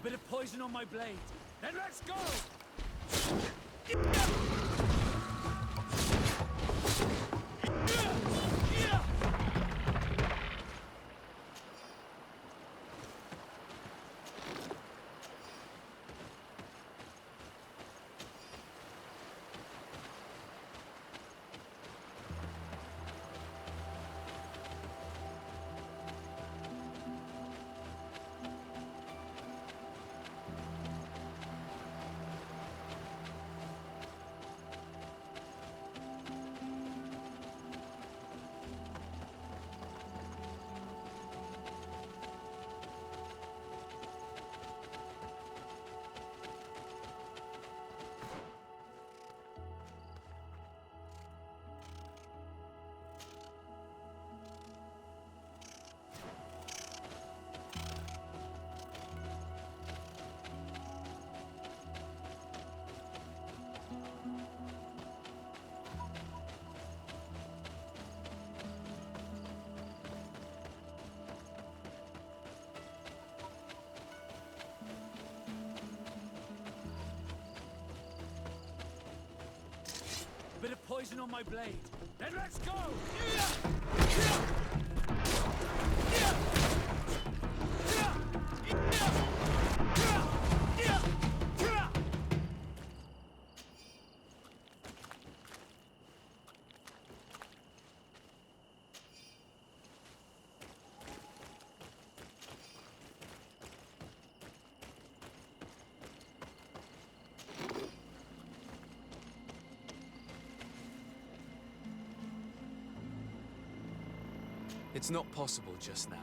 Speaker 5: Bit of poison on my blade.
Speaker 1: Then let's go!
Speaker 5: Bit of poison on my blade.
Speaker 1: Then let's go!
Speaker 4: It's not possible just now.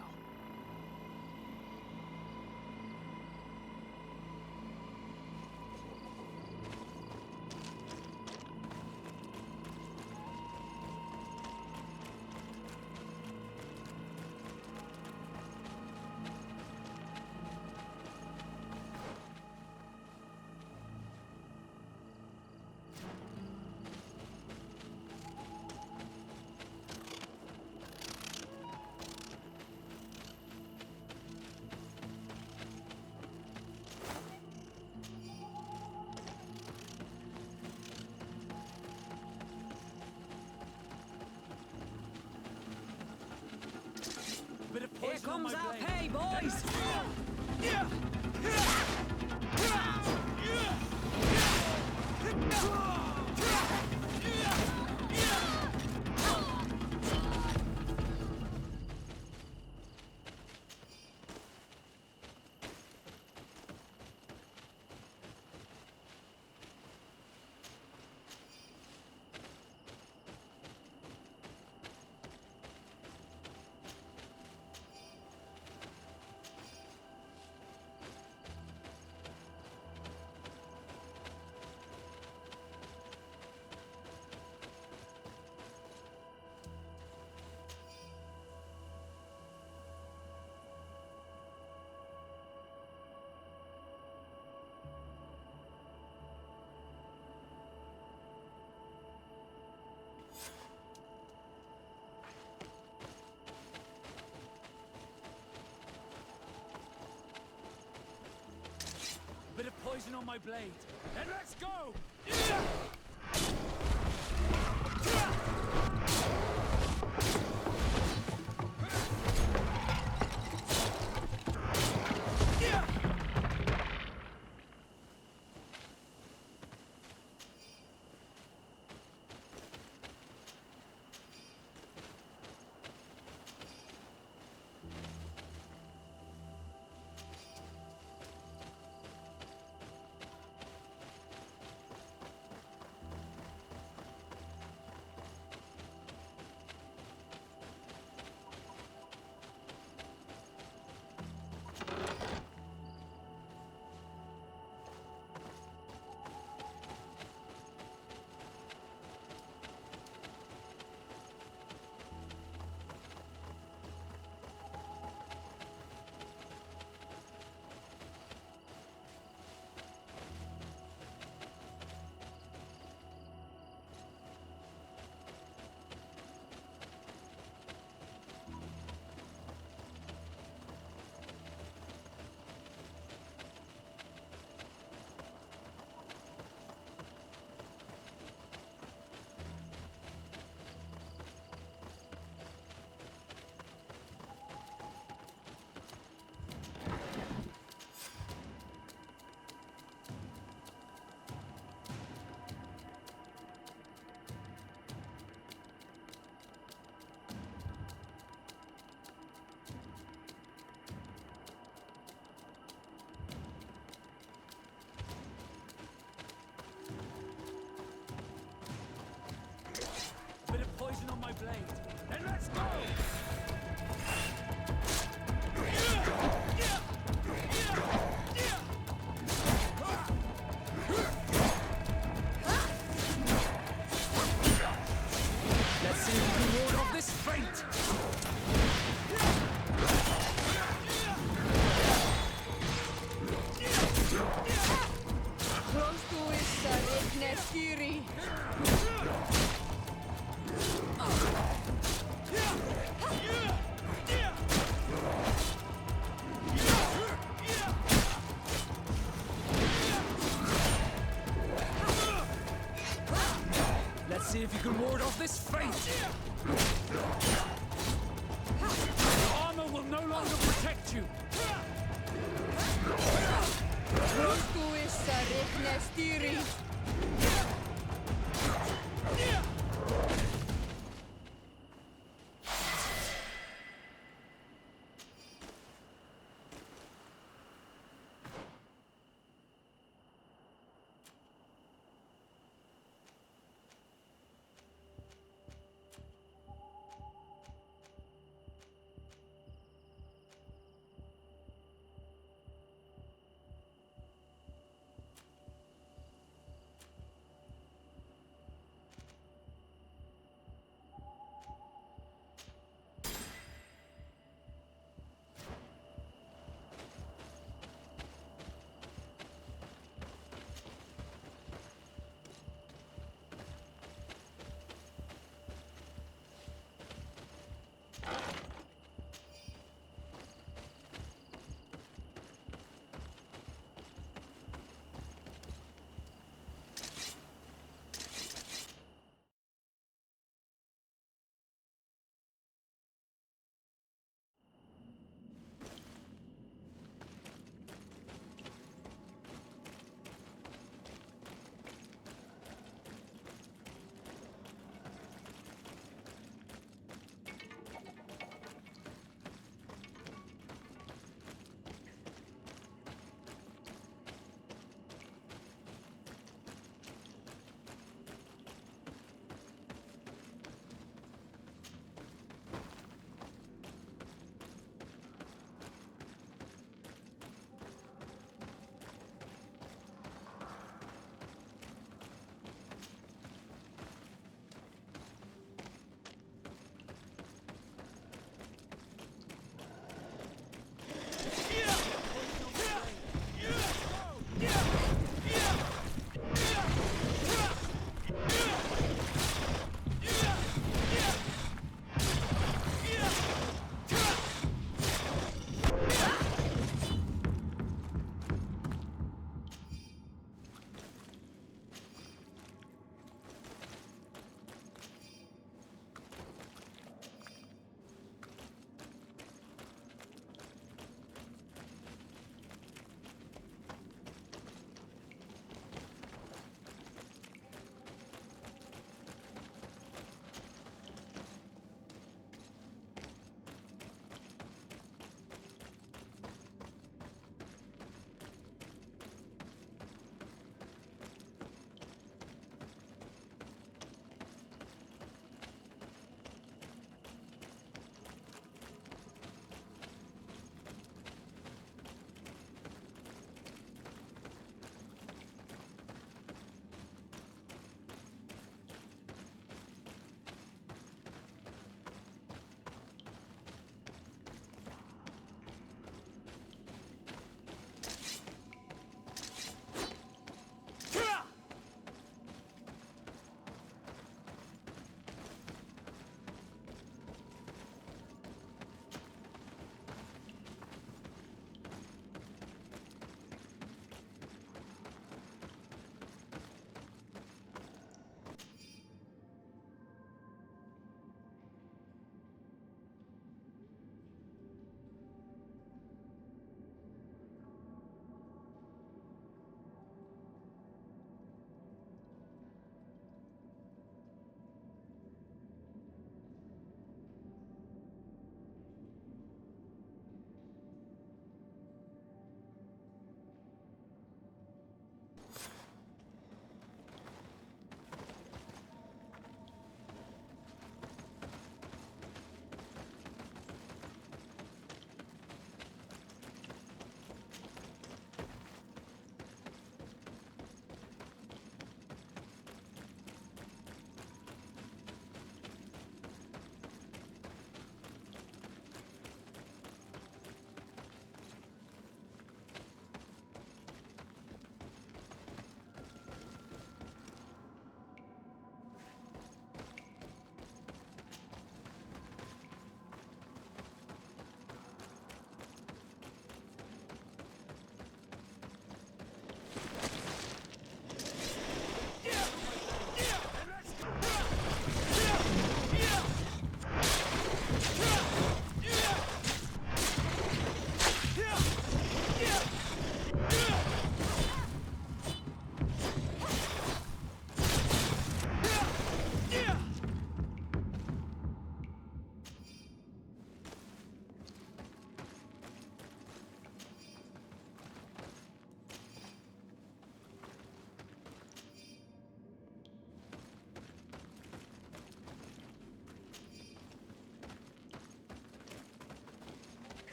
Speaker 1: Here comes our pay, boys! Bit of poison on my blade. Then let's go! Bit of poison on my blade. Then let's go! Let's see if we can ward off this fate! Let's see if you can ward off this fate! Your armor will no longer protect you!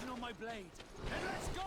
Speaker 1: poison on my blade. Then let's go!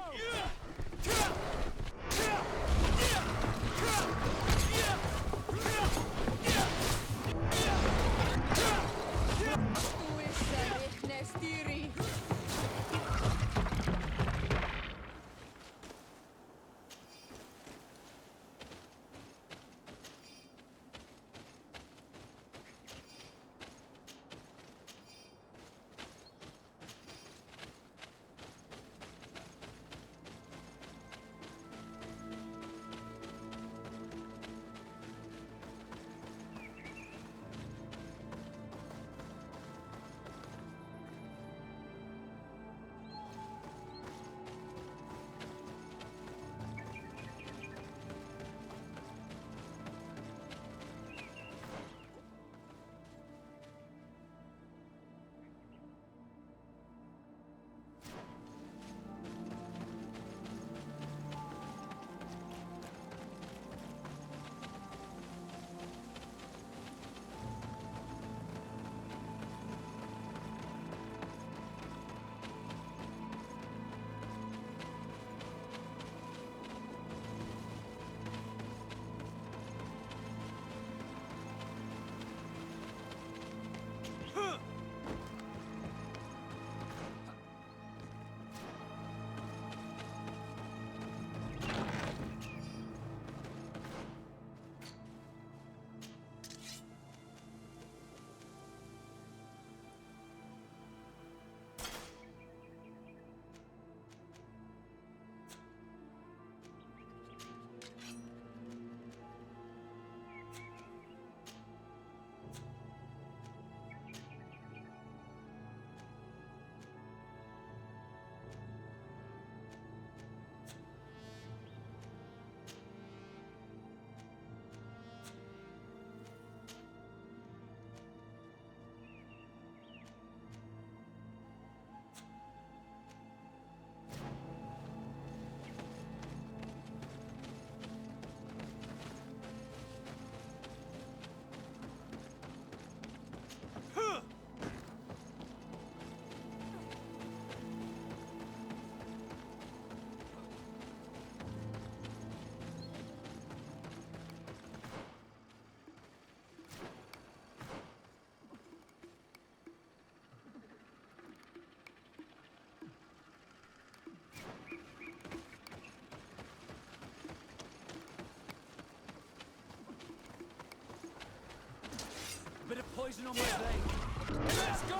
Speaker 1: Bit of poison on my blade. Let's go!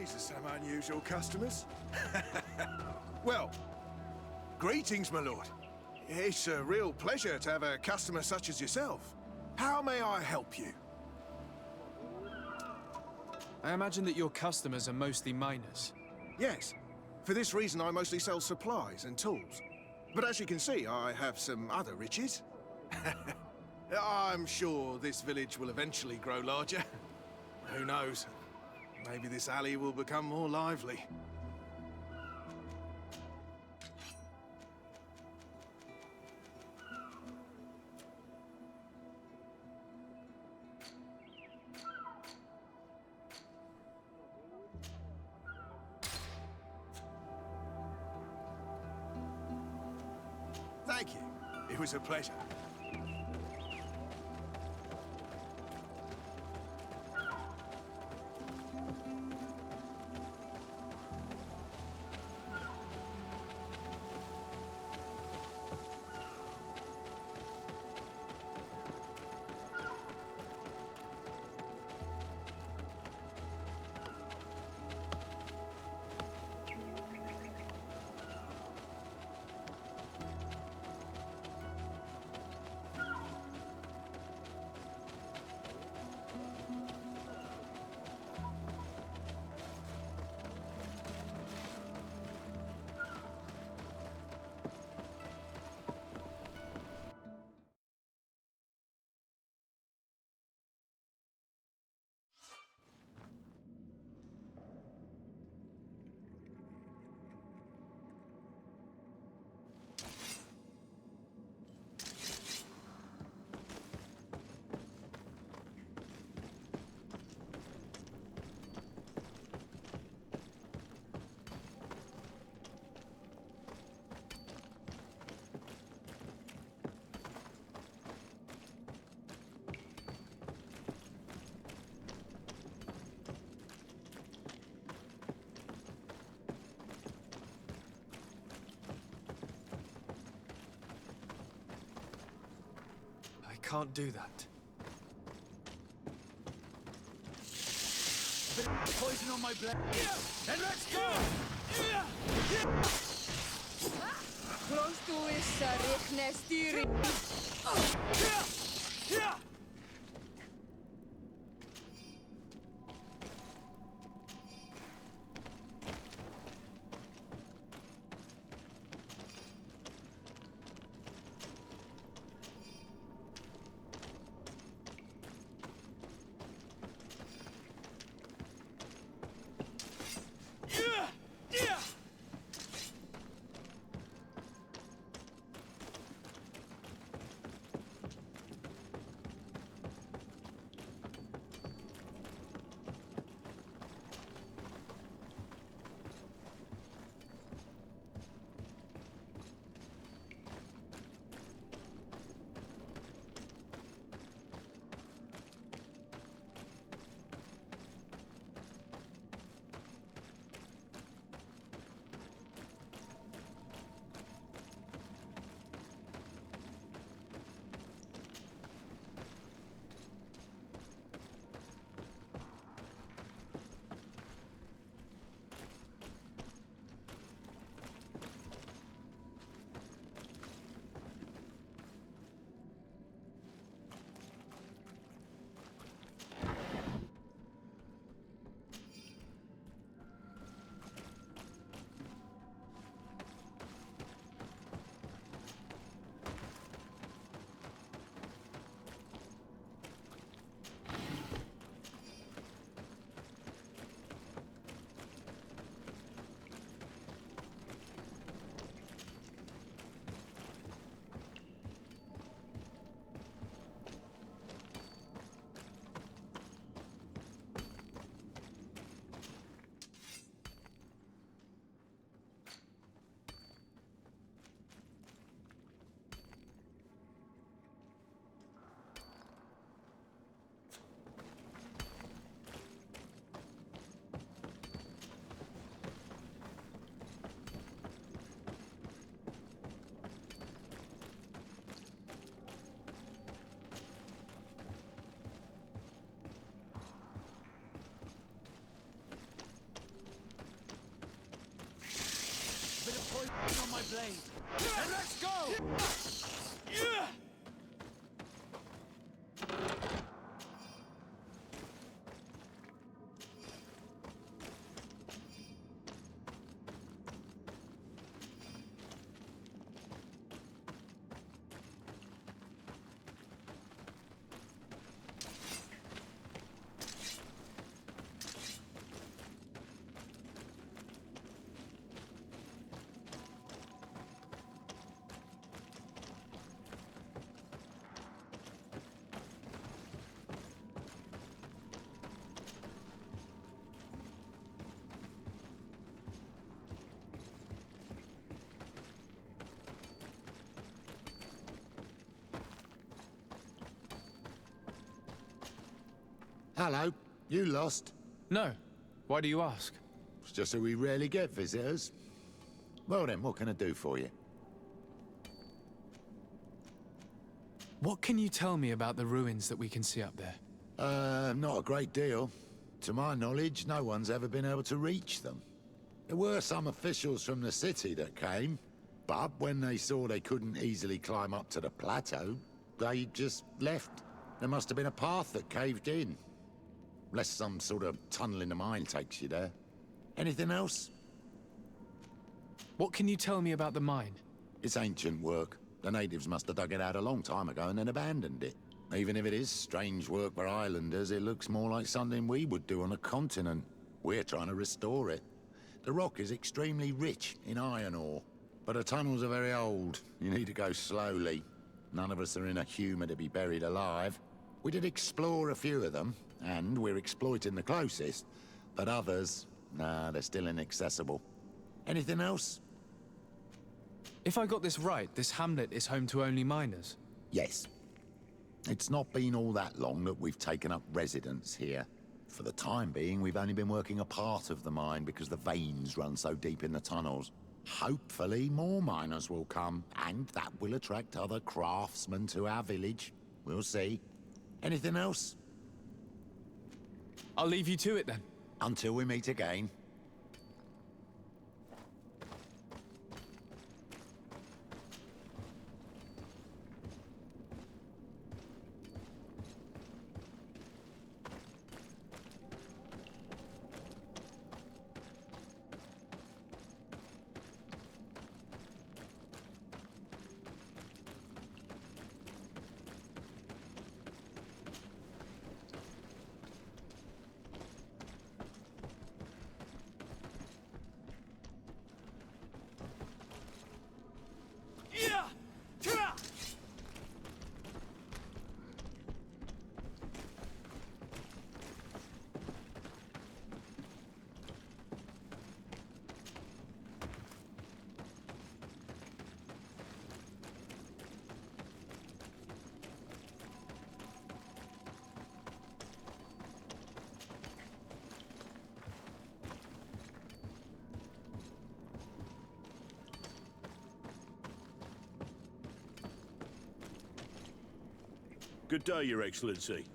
Speaker 16: These are some unusual customers. Well, greetings, my lord. It's a real pleasure to have a customer such as yourself. How may I help you?
Speaker 4: I imagine that your customers are mostly miners.
Speaker 16: Yes. For this reason, I mostly sell supplies and tools. But as you can see, I have some other riches. I'm sure this village will eventually grow larger. Who knows? Maybe this alley will become more lively. Thank you. It was a pleasure.
Speaker 4: I can't do that.
Speaker 1: Poison on my blade. And let's go!
Speaker 17: Prostuessa riknestiri.
Speaker 1: blade. And let's go!
Speaker 18: Hello. You lost?
Speaker 4: No. Why do you ask?
Speaker 18: It's just that we rarely get visitors. Well then, what can I do for you?
Speaker 4: What can you tell me about the ruins that we can see up there?
Speaker 18: Not a great deal. To my knowledge, no one's ever been able to reach them. There were some officials from the city that came, but when they saw they couldn't easily climb up to the plateau, they just left. There must have been a path that caved in. Unless some sort of tunnel in the mine takes you there. Anything else?
Speaker 4: What can you tell me about the mine?
Speaker 18: It's ancient work. The natives must have dug it out a long time ago and then abandoned it. Even if it is strange work for islanders, it looks more like something we would do on a continent. We're trying to restore it. The rock is extremely rich in iron ore, but the tunnels are very old. You need to go slowly. None of us are in a humour to be buried alive. We did explore a few of them, and we're exploiting the closest. But others, nah, they're still inaccessible. Anything else?
Speaker 4: If I got this right, this hamlet is home to only miners?
Speaker 18: Yes. It's not been all that long that we've taken up residence here. For the time being, we've only been working a part of the mine because the veins run so deep in the tunnels. Hopefully, more miners will come, and that will attract other craftsmen to our village. We'll see. Anything else?
Speaker 4: I'll leave you to it then.
Speaker 18: Until we meet again.
Speaker 19: Good day, Your Excellency.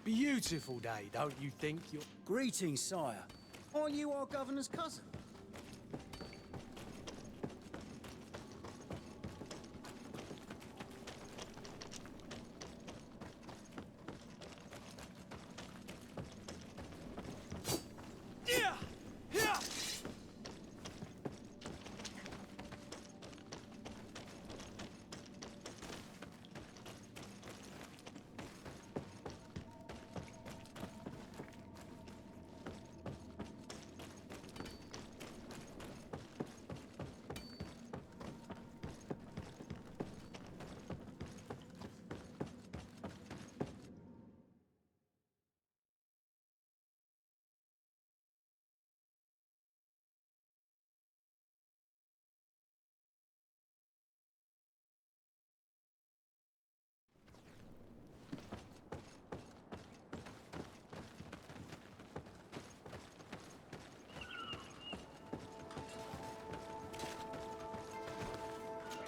Speaker 5: Beautiful day, don't you think?
Speaker 10: Greetings, sire. Are you our governor's cousin?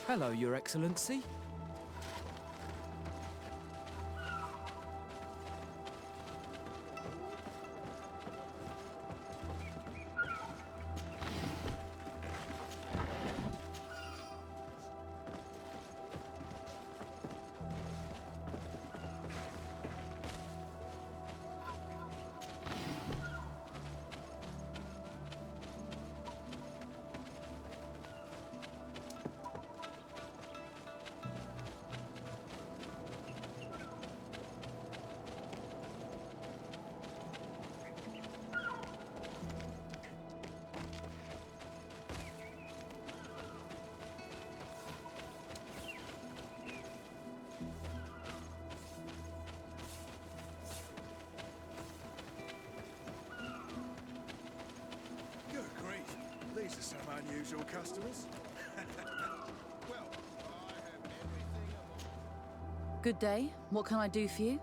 Speaker 3: Hello, Your Excellency.
Speaker 16: These are some unusual customers. Well, I have everything
Speaker 20: Good day. What can I do for you?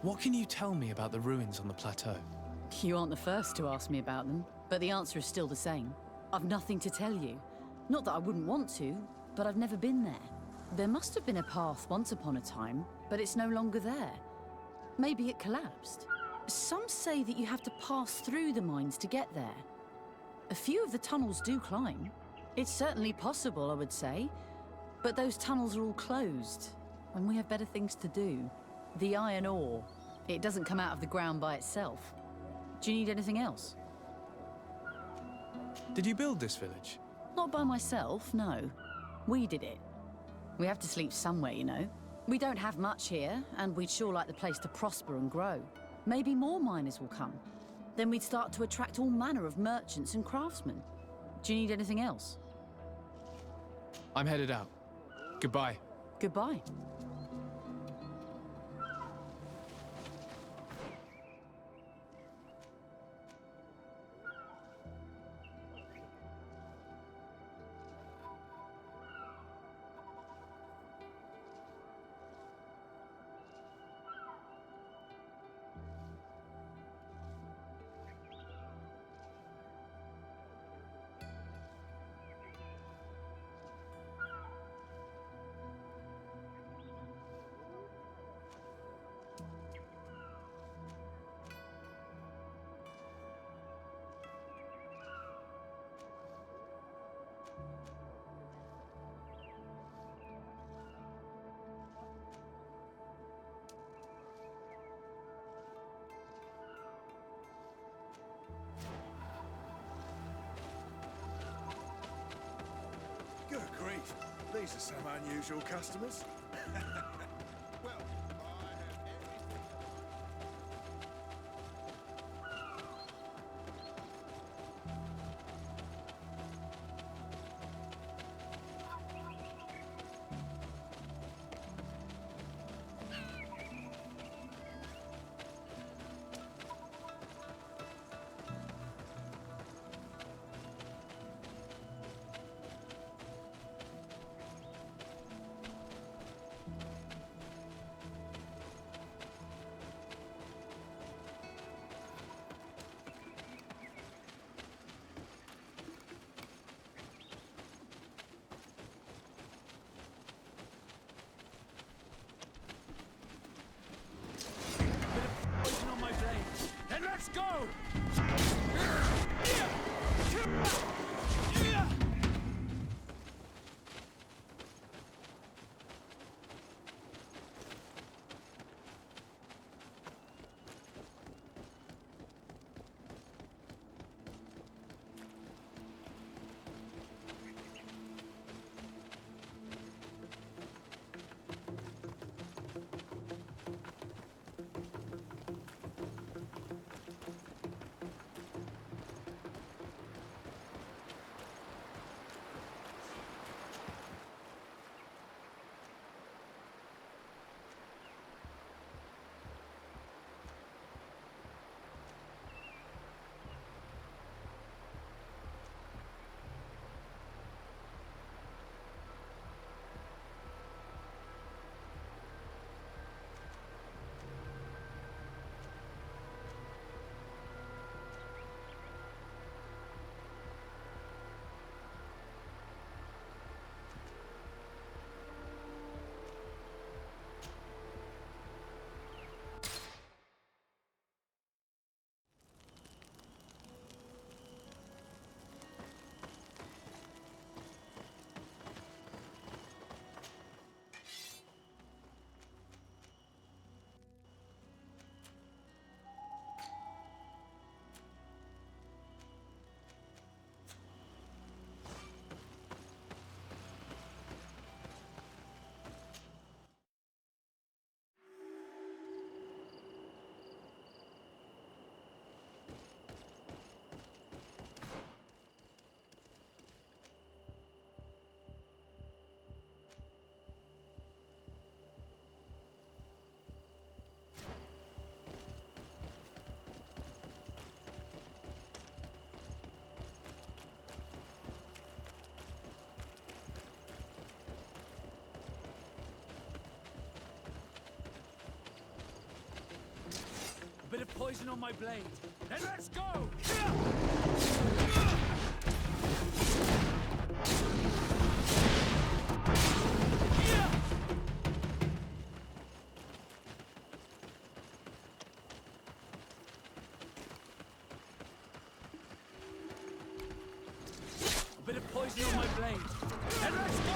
Speaker 4: What can you tell me about the ruins on the plateau?
Speaker 20: You aren't the first to ask me about them, but the answer is still the same. I've nothing to tell you. Not that I wouldn't want to, but I've never been there. There must have been a path once upon a time, but it's no longer there. Maybe it collapsed. Some say that you have to pass through the mines to get there. A few of the tunnels do climb. It's certainly possible, I would say. But those tunnels are all closed, and we have better things to do. The iron ore, it doesn't come out of the ground by itself. Do you need anything else?
Speaker 4: Did you build this village?
Speaker 20: Not by myself, no. We did it. We have to sleep somewhere, you know. We don't have much here, and we'd sure like the place to prosper and grow. Maybe more miners will come. Then we'd start to attract all manner of merchants and craftsmen. Do you need anything else?
Speaker 4: I'm headed out. Goodbye.
Speaker 20: Goodbye.
Speaker 16: Good grief. These are some unusual customers. Well, I have everything.
Speaker 1: of poison on my blade. Then let's go! A bit of poison on my blade. Then let's go!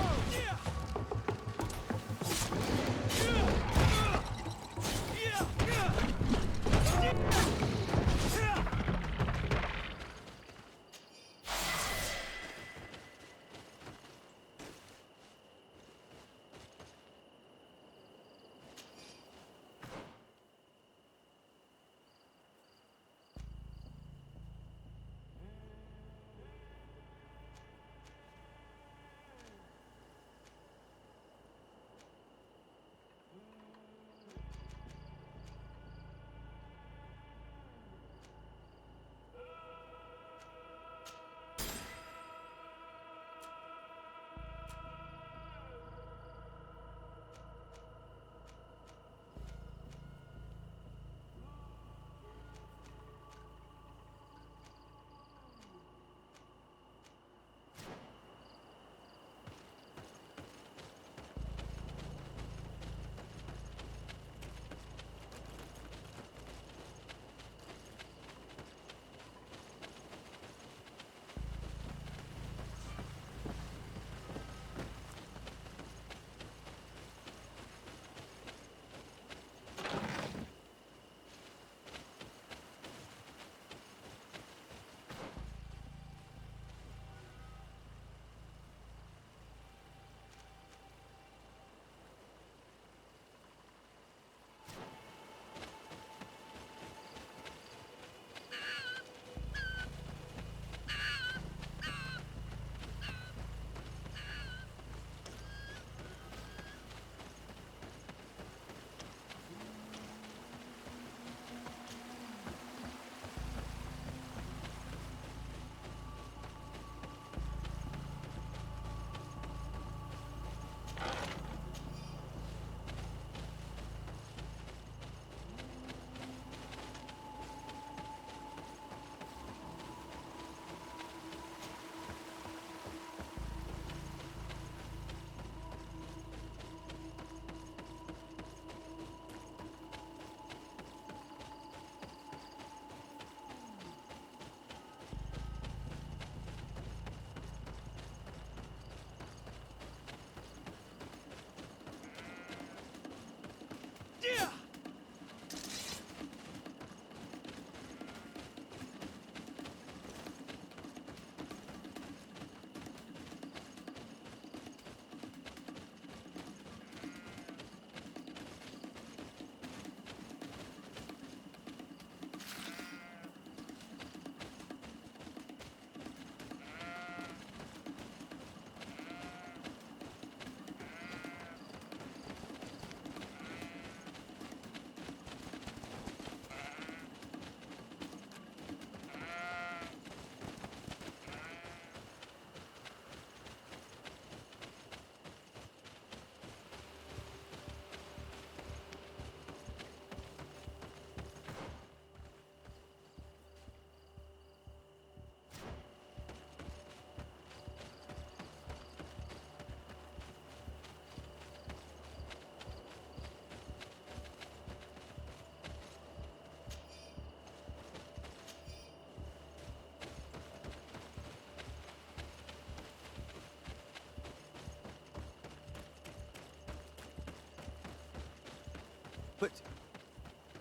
Speaker 4: But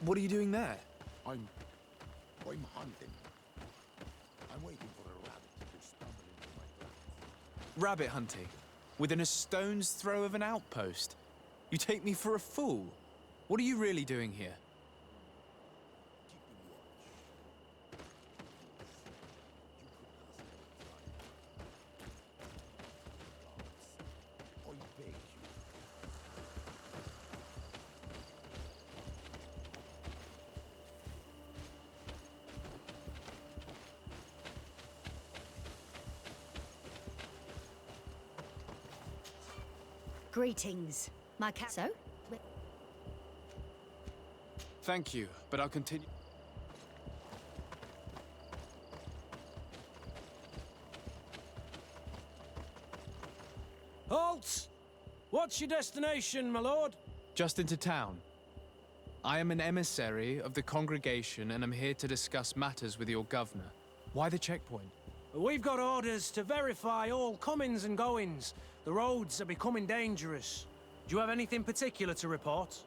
Speaker 4: what are you doing there?
Speaker 18: I'm hunting. I'm waiting for a rabbit to stumble into my trap.
Speaker 4: Rabbit hunting? Within a stone's throw of an outpost? You take me for a fool? What are you really doing here?
Speaker 6: Greetings, my cat. So?
Speaker 4: Thank you, but I'll continue.
Speaker 5: Halt! What's your destination, my lord?
Speaker 4: Just into town. I am an emissary of the congregation and am here to discuss matters with your governor. Why the checkpoint?
Speaker 5: We've got orders to verify all comings and goings. The roads are becoming dangerous. Do you have anything particular to report?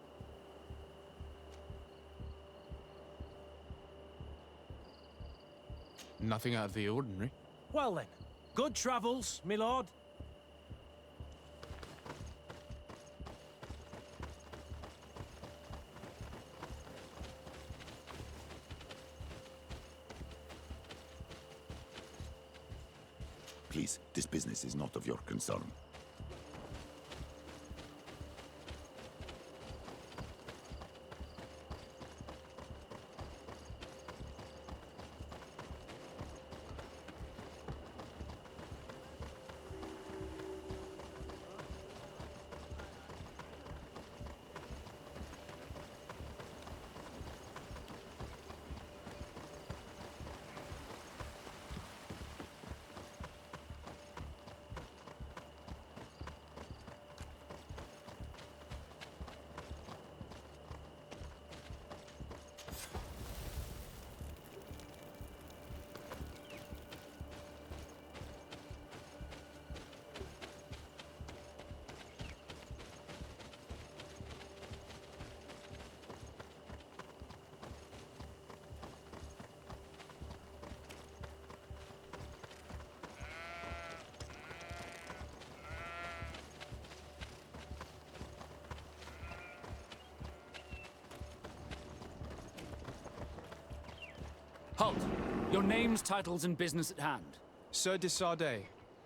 Speaker 4: Nothing out of the ordinary.
Speaker 5: Well then, good travels, my lord.
Speaker 18: Please, this business is not of your concern.
Speaker 3: Halt! Your names, titles, and business at hand.
Speaker 4: Sir de Sardet,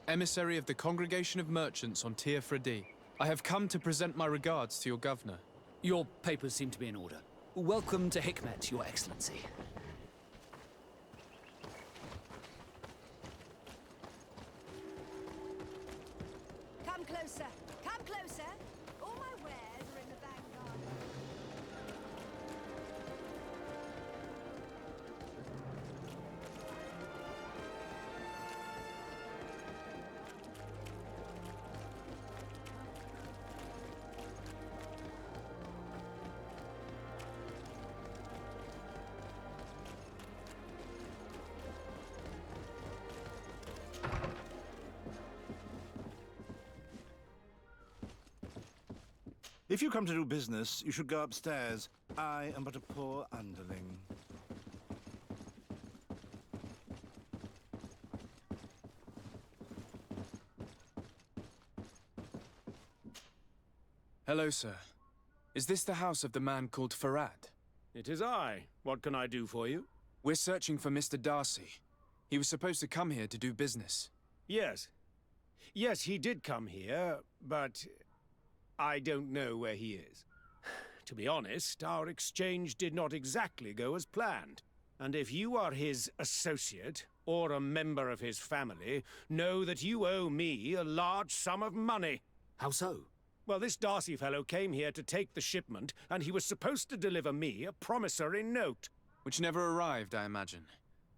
Speaker 4: emissary of the Congregation of Merchants on Tir Fredi. I have come to present my regards to your governor.
Speaker 3: Your papers seem to be in order. Welcome to Hikmet, Your Excellency.
Speaker 6: Come closer. Come closer. All my wares are in the vanguard.
Speaker 13: If you come to do business, you should go upstairs. I am but a poor underling.
Speaker 4: Hello, sir. Is this the house of the man called Farad?
Speaker 10: It is I. What can I do for you?
Speaker 4: We're searching for Mr. Darcy. He was supposed to come here to do business.
Speaker 10: Yes. Yes, he did come here, but I don't know where he is. To be honest, our exchange did not exactly go as planned. And if you are his associate, or a member of his family, know that you owe me a large sum of money.
Speaker 3: How so?
Speaker 10: Well, this Darcy fellow came here to take the shipment, and he was supposed to deliver me a promissory note.
Speaker 4: Which never arrived, I imagine.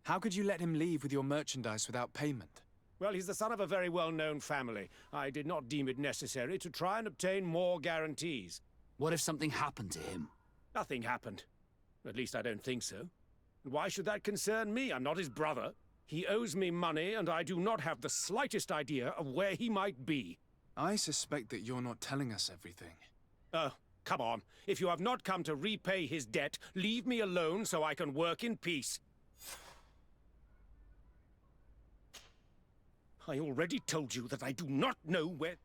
Speaker 4: How could you let him leave with your merchandise without payment?
Speaker 10: Well, he's the son of a very well-known family. I did not deem it necessary to try and obtain more guarantees.
Speaker 3: What if something happened to him?
Speaker 10: Nothing happened. At least I don't think so. Why should that concern me? I'm not his brother. He owes me money, and I do not have the slightest idea of where he might be.
Speaker 4: I suspect that you're not telling us everything.
Speaker 10: Come on. If you have not come to repay his debt, leave me alone so I can work in peace. I already told you that I do not know where...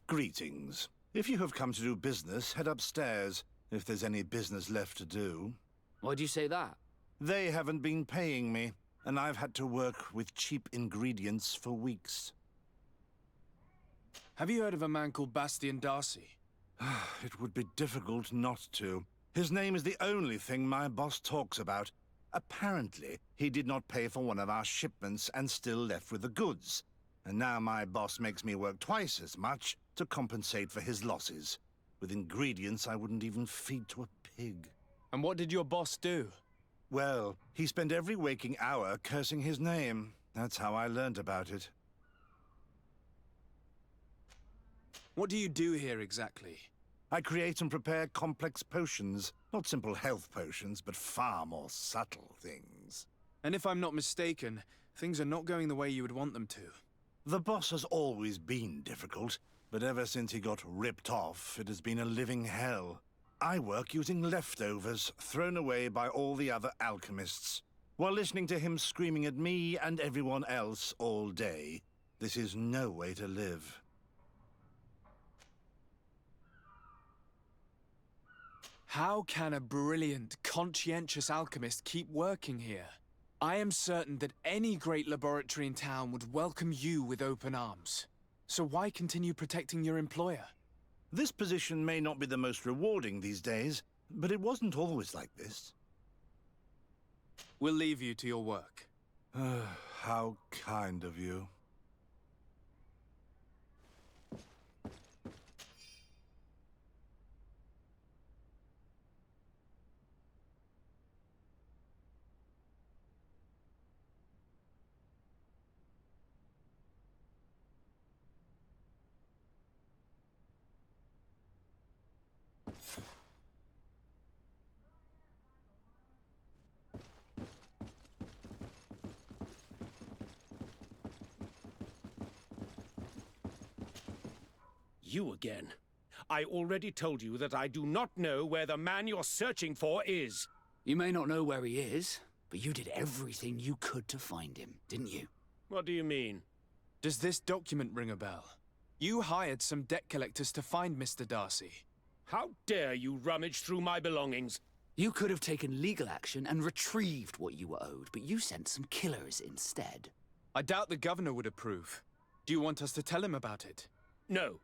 Speaker 13: Greetings. If you have come to do business, head upstairs, if there's any business left to do.
Speaker 3: Why do you say that?
Speaker 13: They haven't been paying me, and I've had to work with cheap ingredients for weeks.
Speaker 4: Have you heard of a man called Bastian Darcy?
Speaker 13: It would be difficult not to. His name is the only thing my boss talks about. Apparently, he did not pay for one of our shipments and still left with the goods. And now my boss makes me work twice as much to compensate for his losses. with ingredients I wouldn't even feed to a pig.
Speaker 4: And what did your boss do?
Speaker 13: Well, he spent every waking hour cursing his name. That's how I learned about it.
Speaker 4: What do you do here exactly?
Speaker 13: I create and prepare complex potions. Not simple health potions, but far more subtle things.
Speaker 4: And if I'm not mistaken, things are not going the way you would want them to.
Speaker 13: The boss has always been difficult, but ever since he got ripped off, it has been a living hell. I work using leftovers thrown away by all the other alchemists, while listening to him screaming at me and everyone else all day. This is no way to live.
Speaker 4: How can a brilliant, conscientious alchemist keep working here? I am certain that any great laboratory in town would welcome you with open arms. So why continue protecting your employer?
Speaker 13: This position may not be the most rewarding these days, but it wasn't always like this.
Speaker 4: We'll leave you to your work.
Speaker 13: How kind of you.
Speaker 10: You again. I already told you that I do not know where the man you're searching for is.
Speaker 3: You may not know where he is, but you did everything you could to find him, didn't you?
Speaker 10: What do you mean?
Speaker 4: Does this document ring a bell? You hired some debt collectors to find Mr. Darcy.
Speaker 10: How dare you rummage through my belongings?
Speaker 3: You could have taken legal action and retrieved what you were owed, but you sent some killers instead.
Speaker 4: I doubt the governor would approve. Do you want us to tell him about it?
Speaker 10: No.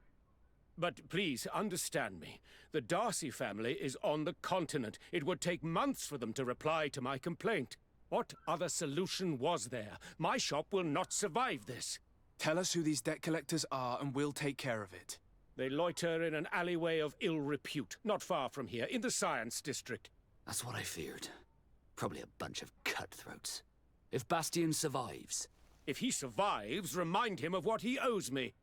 Speaker 10: But please understand me. The Darcy family is on the continent. It would take months for them to reply to my complaint. What other solution was there? My shop will not survive this.
Speaker 4: Tell us who these debt collectors are and we'll take care of it.
Speaker 10: They loiter in an alleyway of ill repute, not far from here, in the Science District.
Speaker 3: That's what I feared. Probably a bunch of cutthroats. If Bastian survives...
Speaker 10: If he survives, remind him of what he owes me.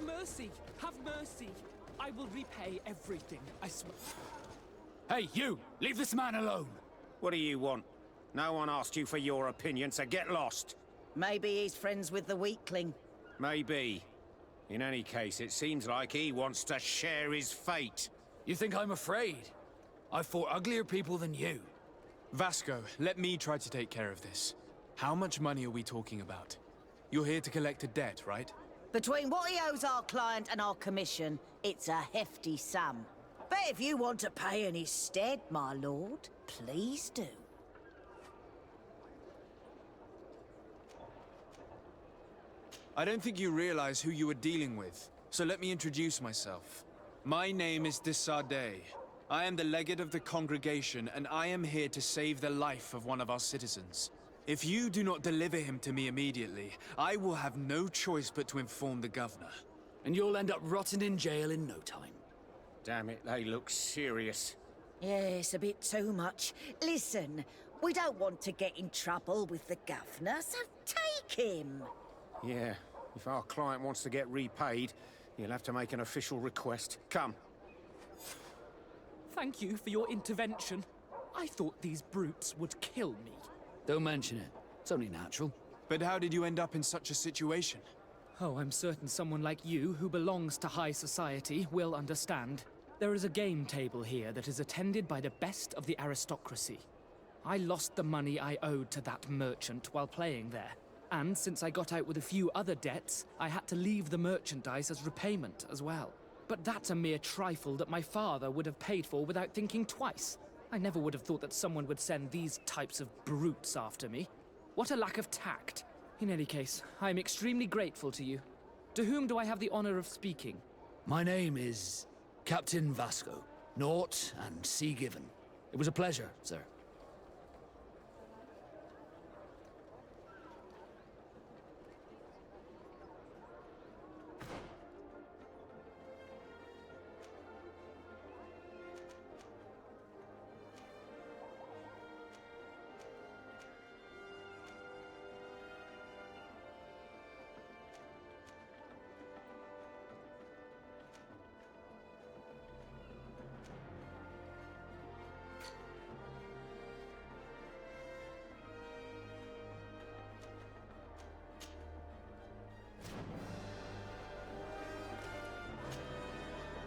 Speaker 1: Mercy! Have mercy! I will repay everything, I swear.
Speaker 3: Hey, you! Leave this man alone!
Speaker 10: What do you want? No one asked you for your opinion, so get lost.
Speaker 14: Maybe he's friends with the weakling.
Speaker 10: Maybe. In any case, it seems like he wants to share his fate.
Speaker 3: You think I'm afraid? I've fought uglier people than you.
Speaker 4: Vasco, let me try to take care of this. How much money are we talking about? You're here to collect a debt, right?
Speaker 14: Between what he owes our client and our commission, it's a hefty sum. But if you want to pay in his stead, my lord, please do.
Speaker 4: I don't think you realize who you are dealing with, so let me introduce myself. My name is de Sardet. I am the legate of the congregation, and I am here to save the life of one of our citizens. If you do not deliver him to me immediately, I will have no choice but to inform the governor.
Speaker 3: And you'll end up rotting in jail in no time.
Speaker 10: Damn it, they look serious.
Speaker 14: Yes, a bit too much. Listen, we don't want to get in trouble with the governor, so take him.
Speaker 10: Yeah, if our client wants to get repaid, he'll have to make an official request. Come.
Speaker 1: Thank you for your intervention. I thought these brutes would kill me.
Speaker 3: Don't mention it. It's only natural.
Speaker 4: But how did you end up in such a situation?
Speaker 21: Oh, I'm certain someone like you, who belongs to high society, will understand. There is a game table here that is attended by the best of the aristocracy. I lost the money I owed to that merchant while playing there. And since I got out with a few other debts, I had to leave the merchandise as repayment as well. But that's a mere trifle that my father would have paid for without thinking twice. I never would have thought that someone would send these types of brutes after me. What a lack of tact. In any case, I'm extremely grateful to you. To whom do I have the honor of speaking?
Speaker 3: My name is Captain Vasco. Naught and Sea Given. It was a pleasure, sir.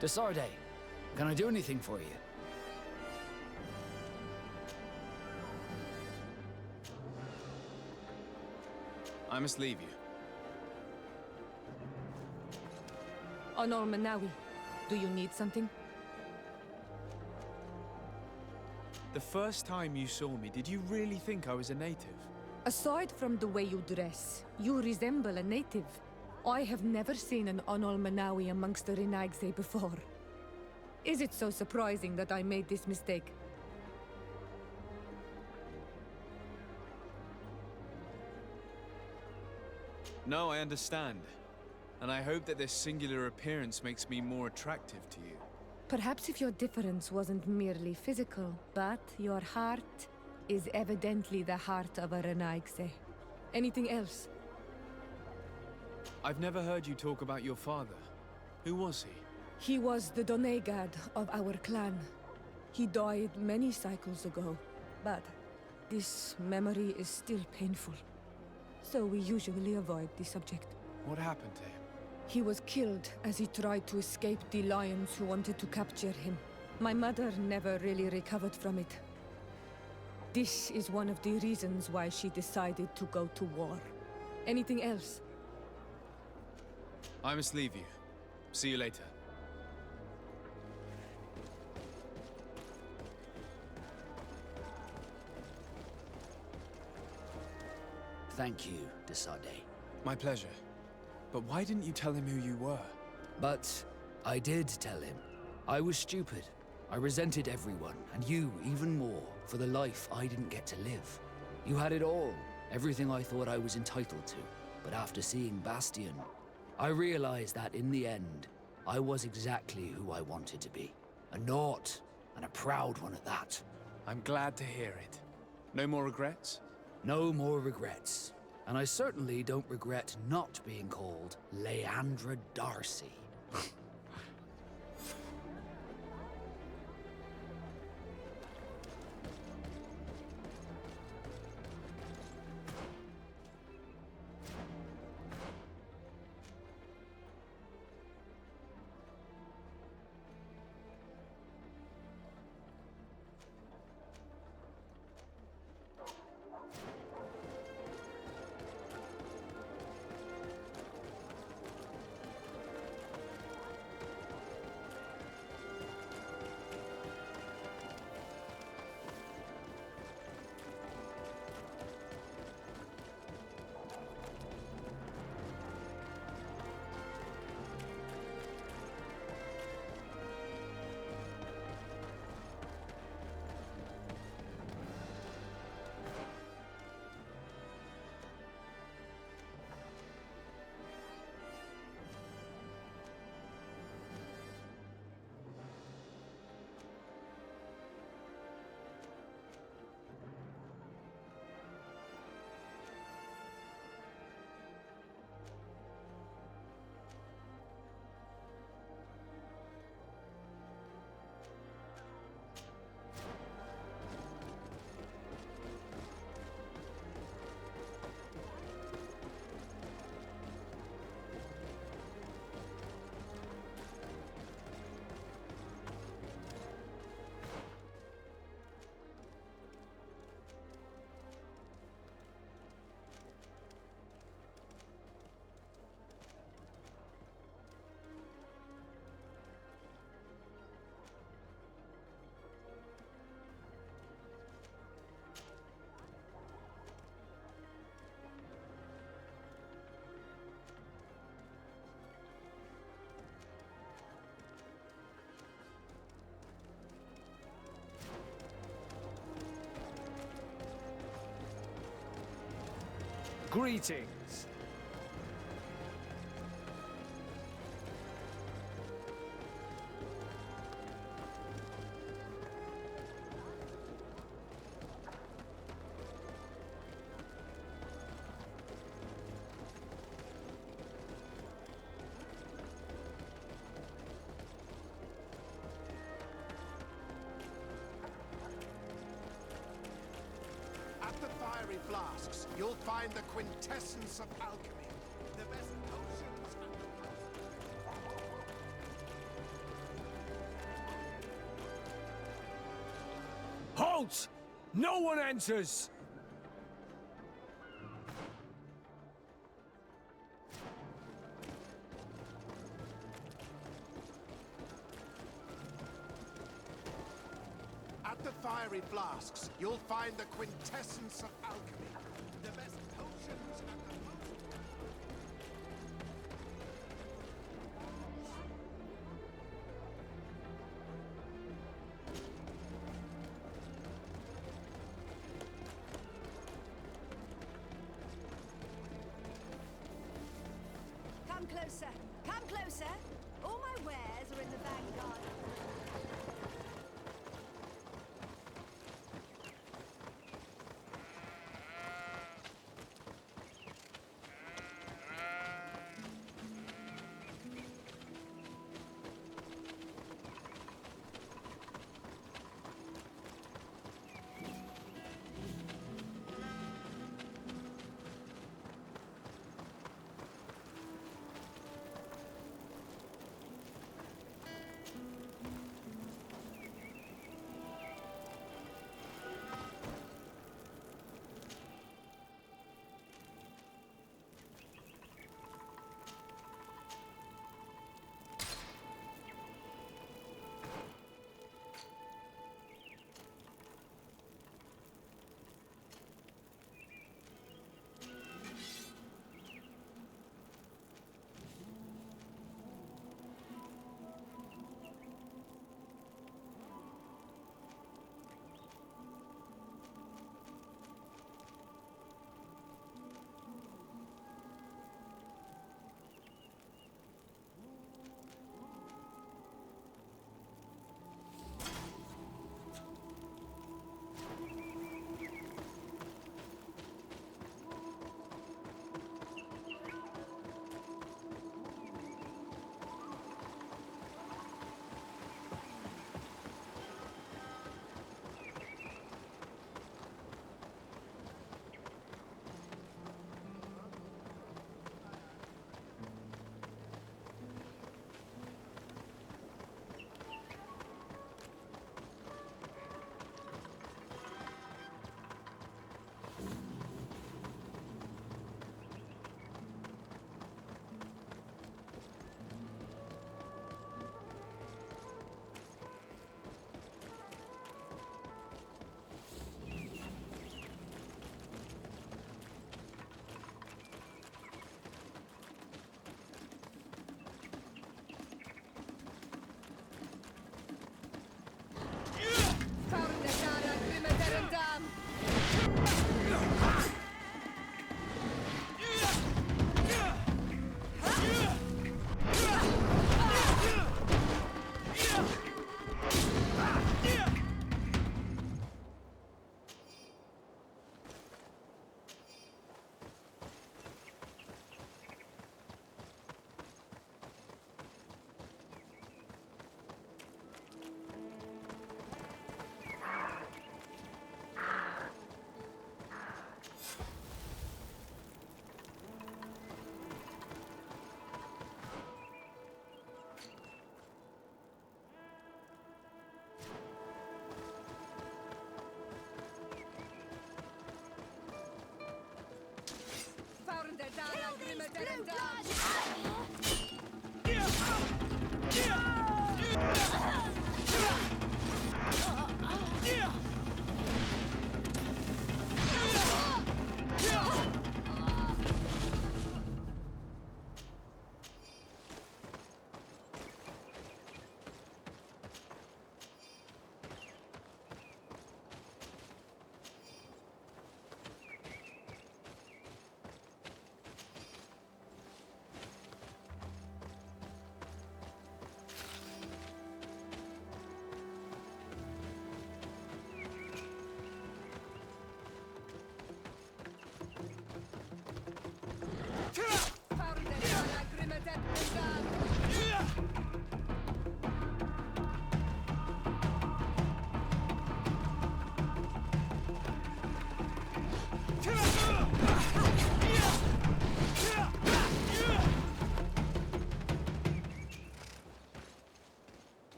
Speaker 3: Desarde, can I do anything for you?
Speaker 4: I must leave you.
Speaker 17: Honor Manawi, do you need something?
Speaker 4: The first time you saw me, did you really think I was a native?
Speaker 17: Aside from the way you dress, you resemble a native. I have never seen an Onol Manawi amongst the Renaigse before. Is it so surprising that I made this mistake?
Speaker 4: No, I understand. And I hope that this singular appearance makes me more attractive to you.
Speaker 17: Perhaps if your difference wasn't merely physical, but your heart is evidently the heart of a Renaigse. Anything else?
Speaker 4: I've never heard you talk about your father. Who was he?
Speaker 17: He was the Donegad of our clan. He died many cycles ago, but this memory is still painful. So we usually avoid the subject.
Speaker 4: What happened to him?
Speaker 17: He was killed as he tried to escape the lions who wanted to capture him. My mother never really recovered from it. This is one of the reasons why she decided to go to war. Anything else?
Speaker 4: I must leave you. See you later.
Speaker 3: Thank you, Desarde.
Speaker 4: My pleasure. But why didn't you tell him who you were?
Speaker 3: But I did tell him. I was stupid. I resented everyone, and you even more, for the life I didn't get to live. You had it all, everything I thought I was entitled to. But after seeing Bastion, I realized that in the end, I was exactly who I wanted to be. A Naut, and a proud one at that.
Speaker 4: I'm glad to hear it. No more regrets?
Speaker 3: No more regrets. And I certainly don't regret not being called Leandra Darcy.
Speaker 1: Greetings.
Speaker 16: At the fiery flasks, you'll find the quintessence of alchemy. The best potions and
Speaker 1: Halt! No one enters!
Speaker 16: At the fiery flasks, you'll find the quintessence of alchemy. The best potions and the
Speaker 6: Come closer. Come closer. All my wares are in the vanguard.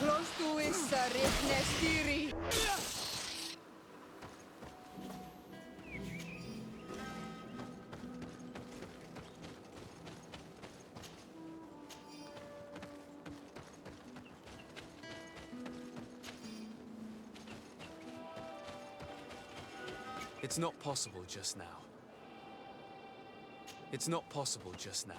Speaker 17: Rostuissa rifnestiri.
Speaker 4: It's not possible just now. It's not possible just now.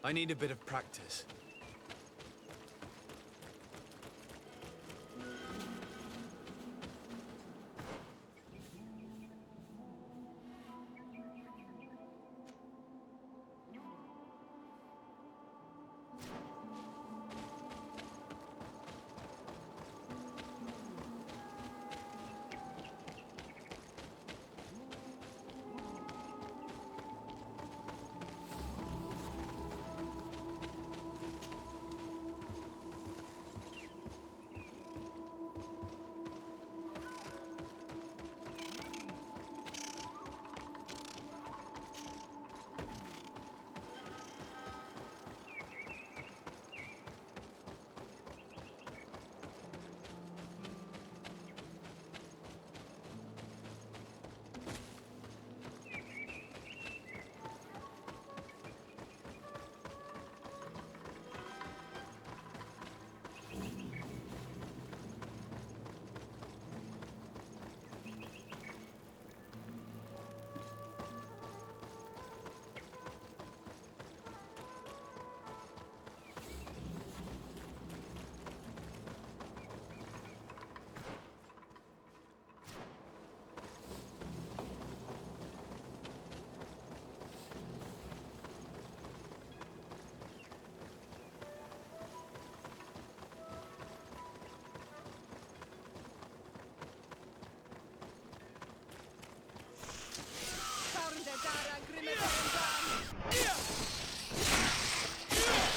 Speaker 4: I need a bit of practice.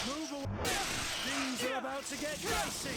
Speaker 1: Move away! Things are about to get dicey!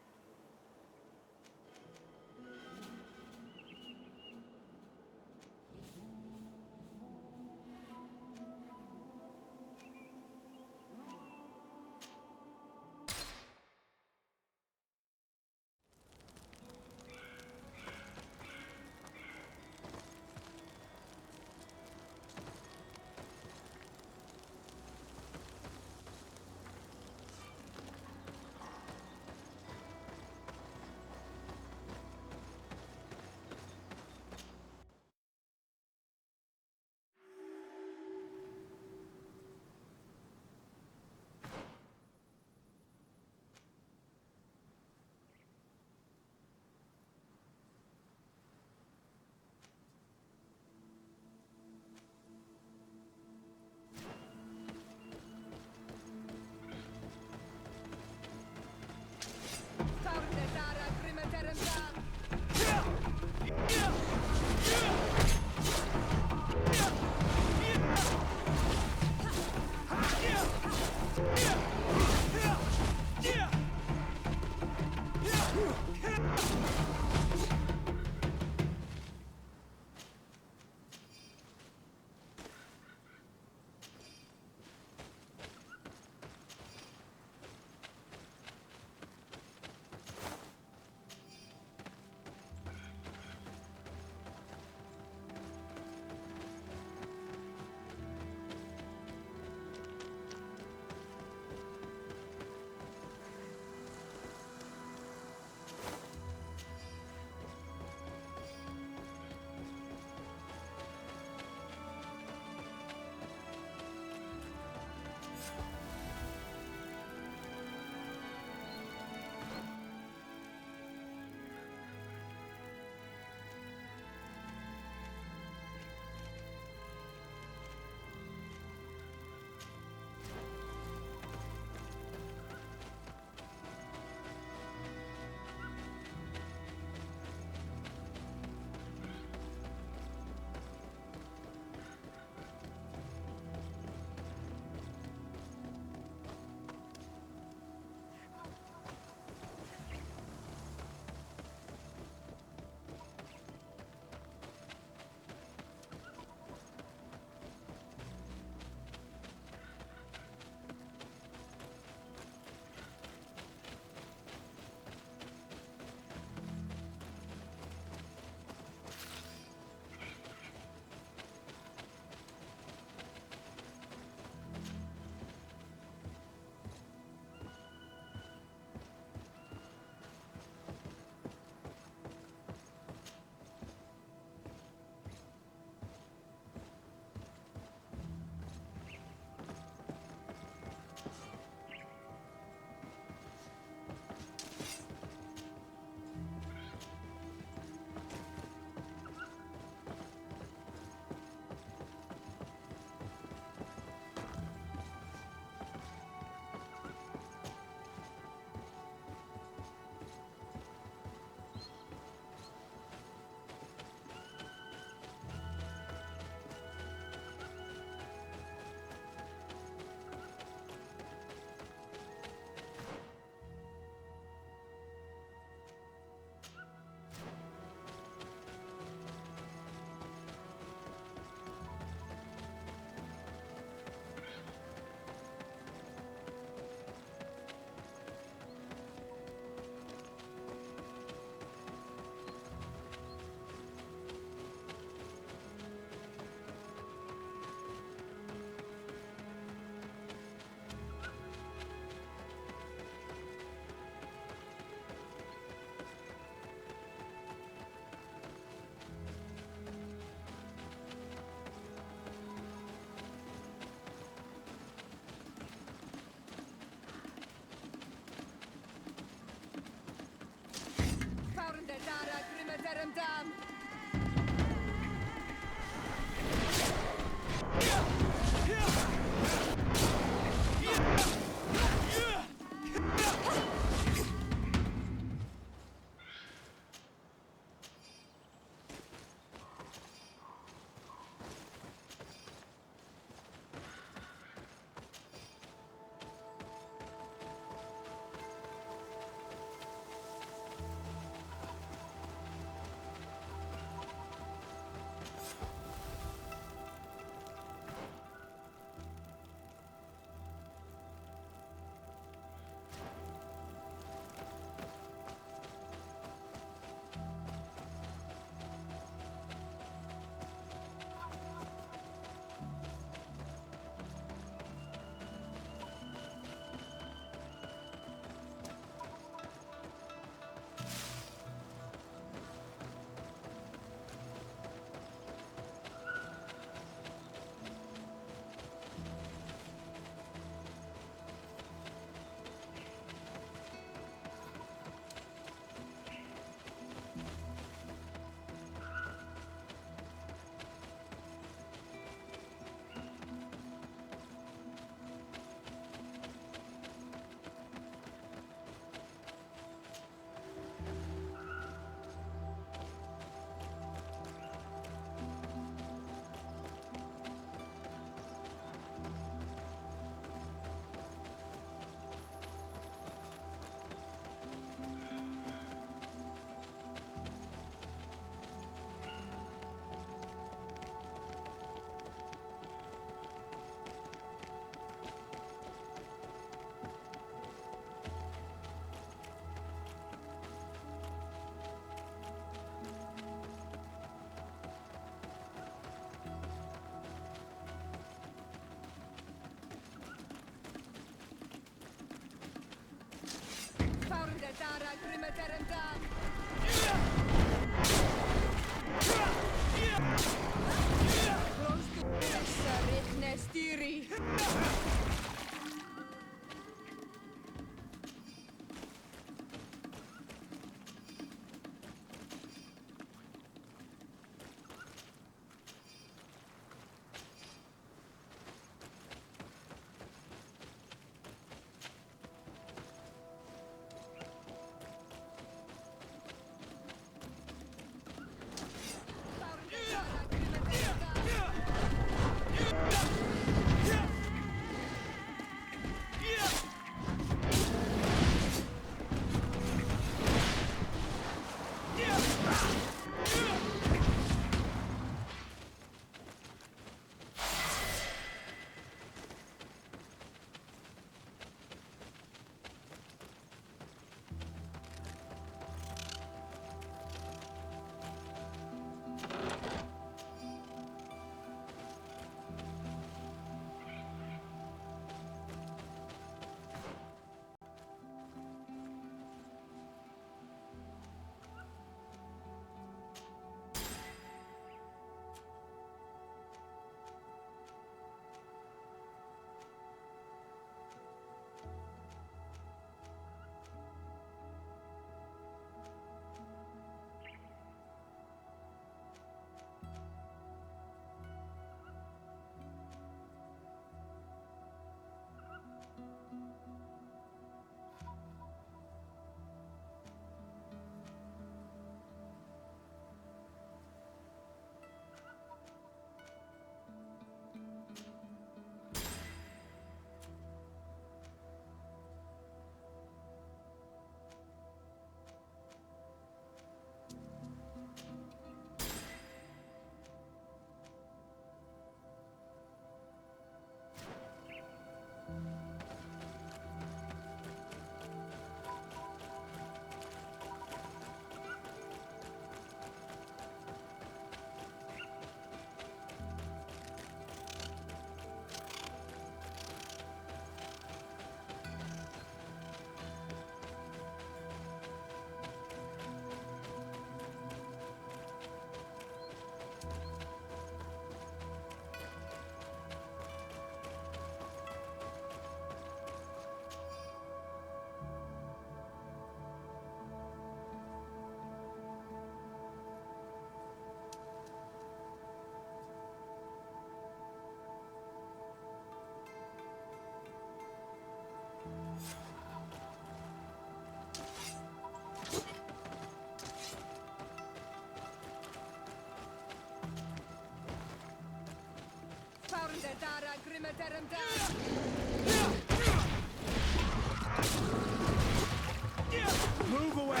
Speaker 5: Move away!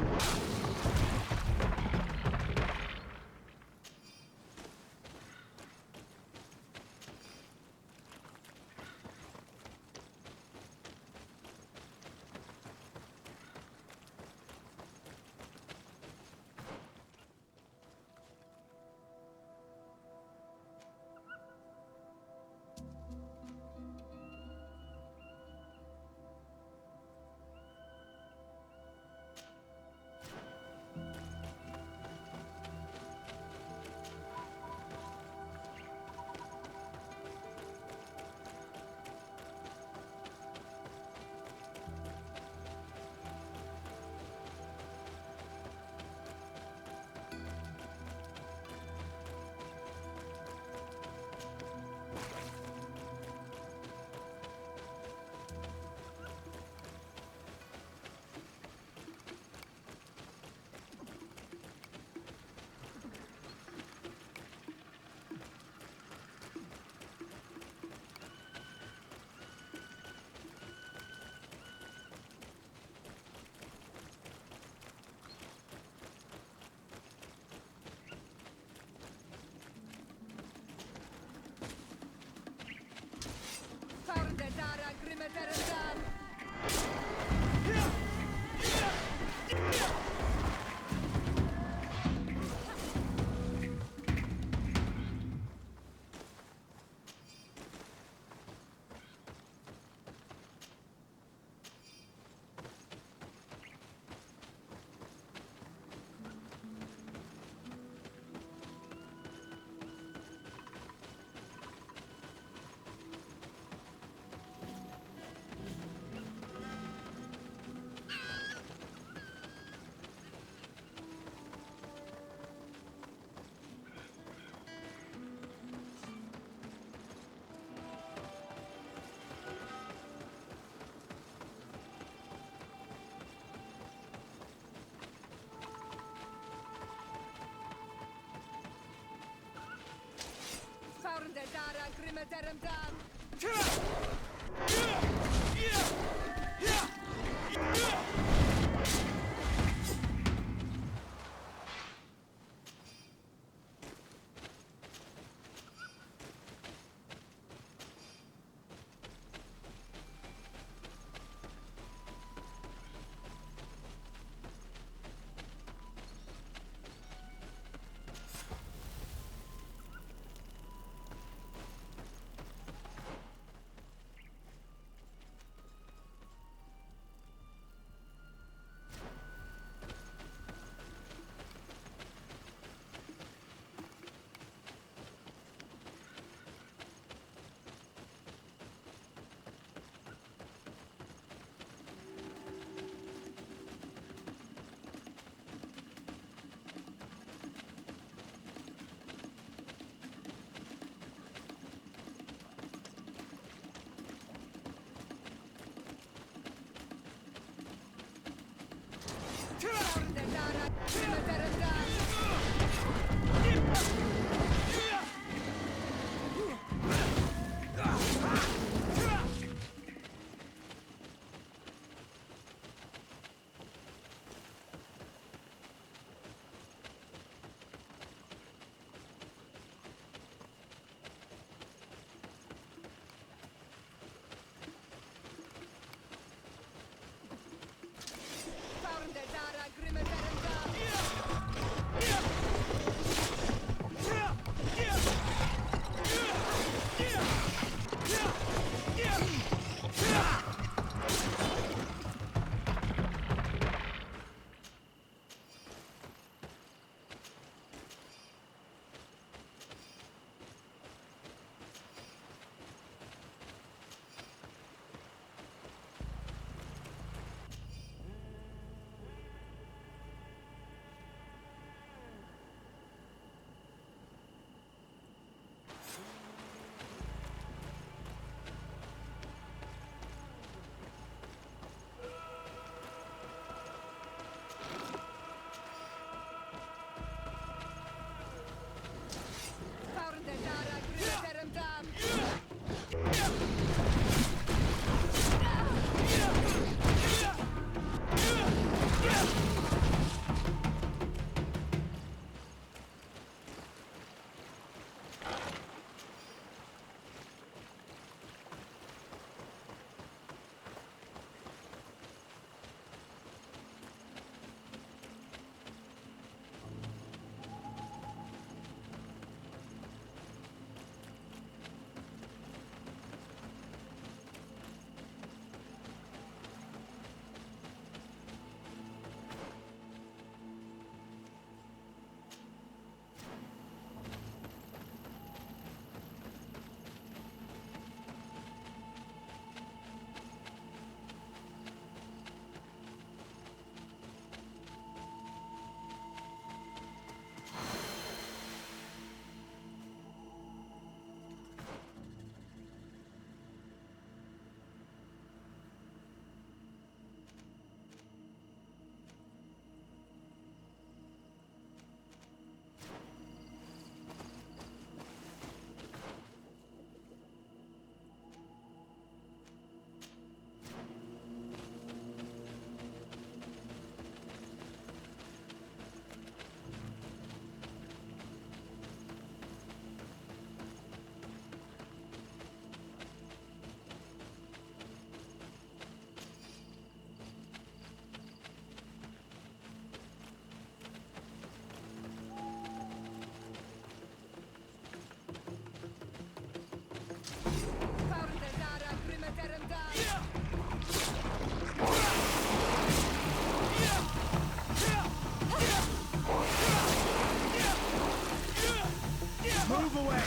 Speaker 5: Move away!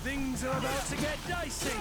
Speaker 5: Things are about to get dicey!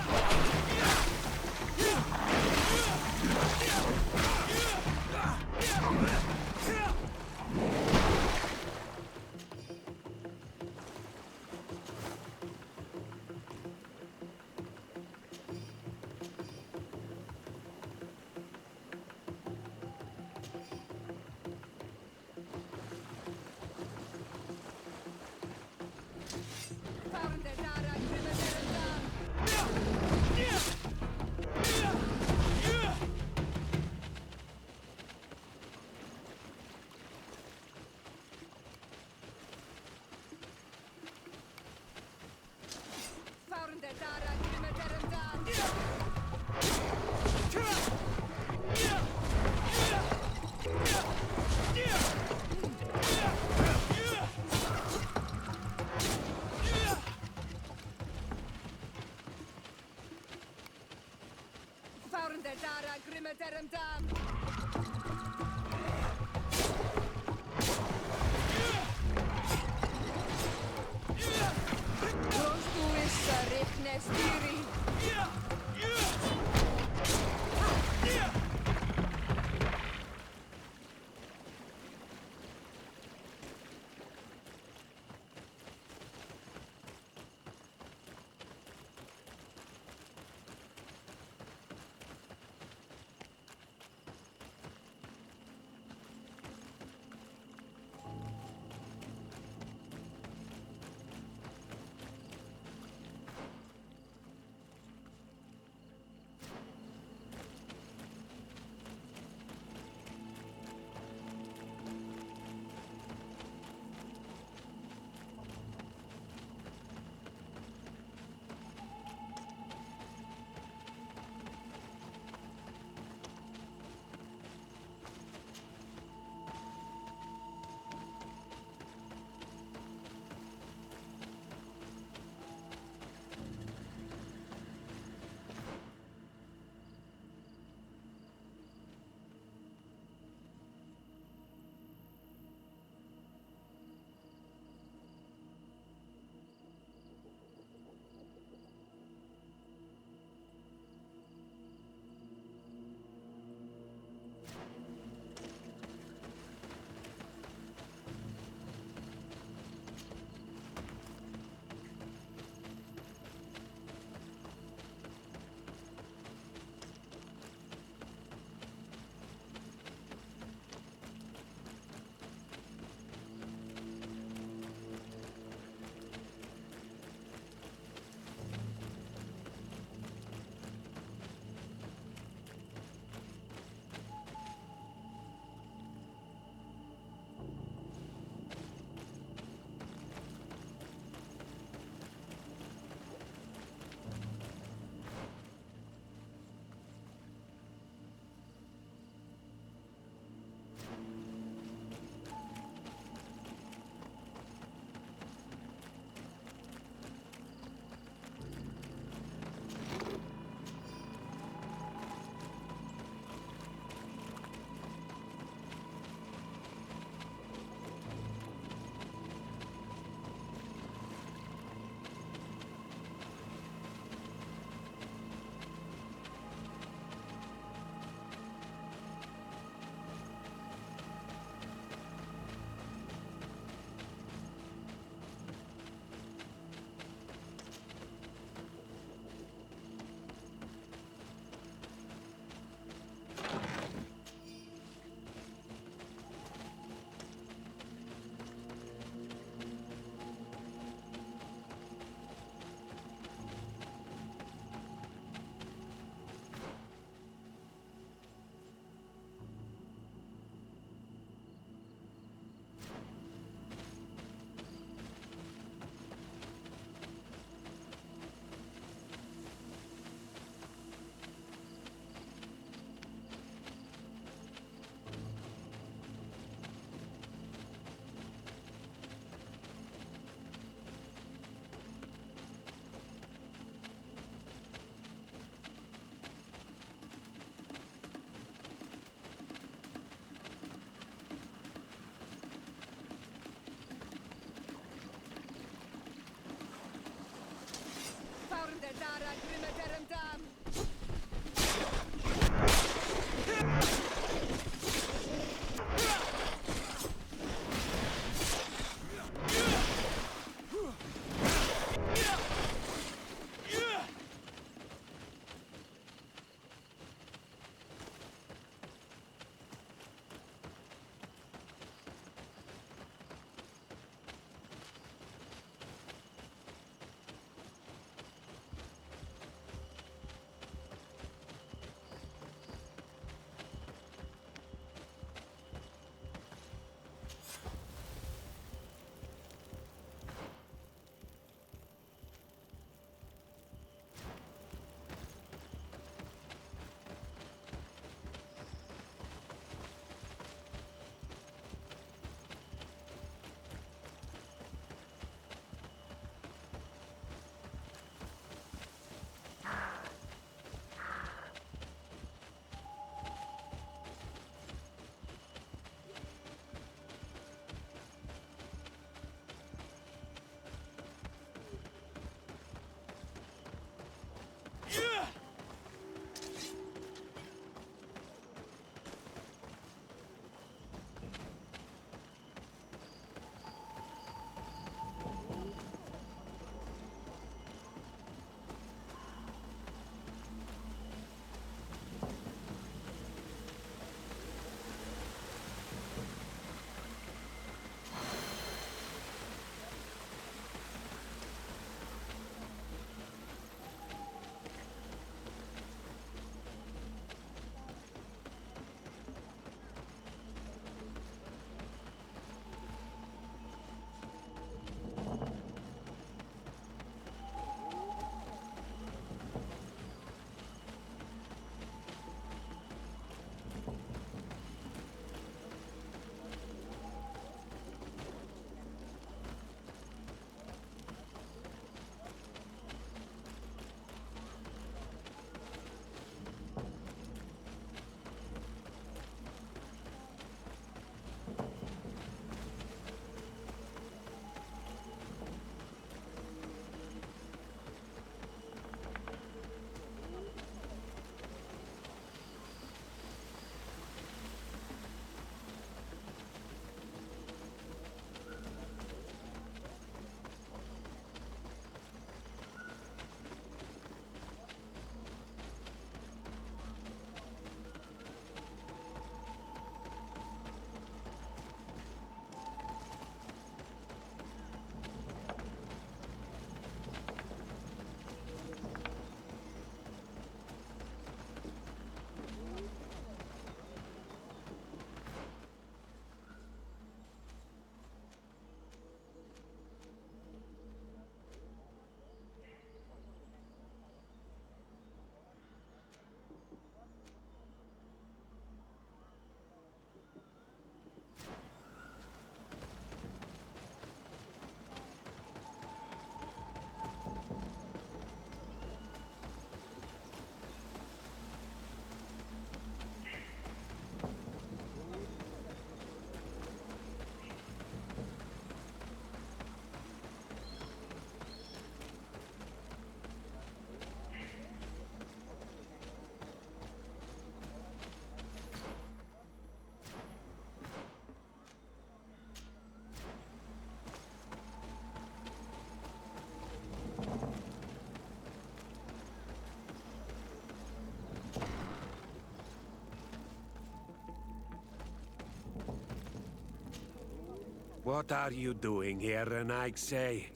Speaker 7: What are you doing here, Renaigse?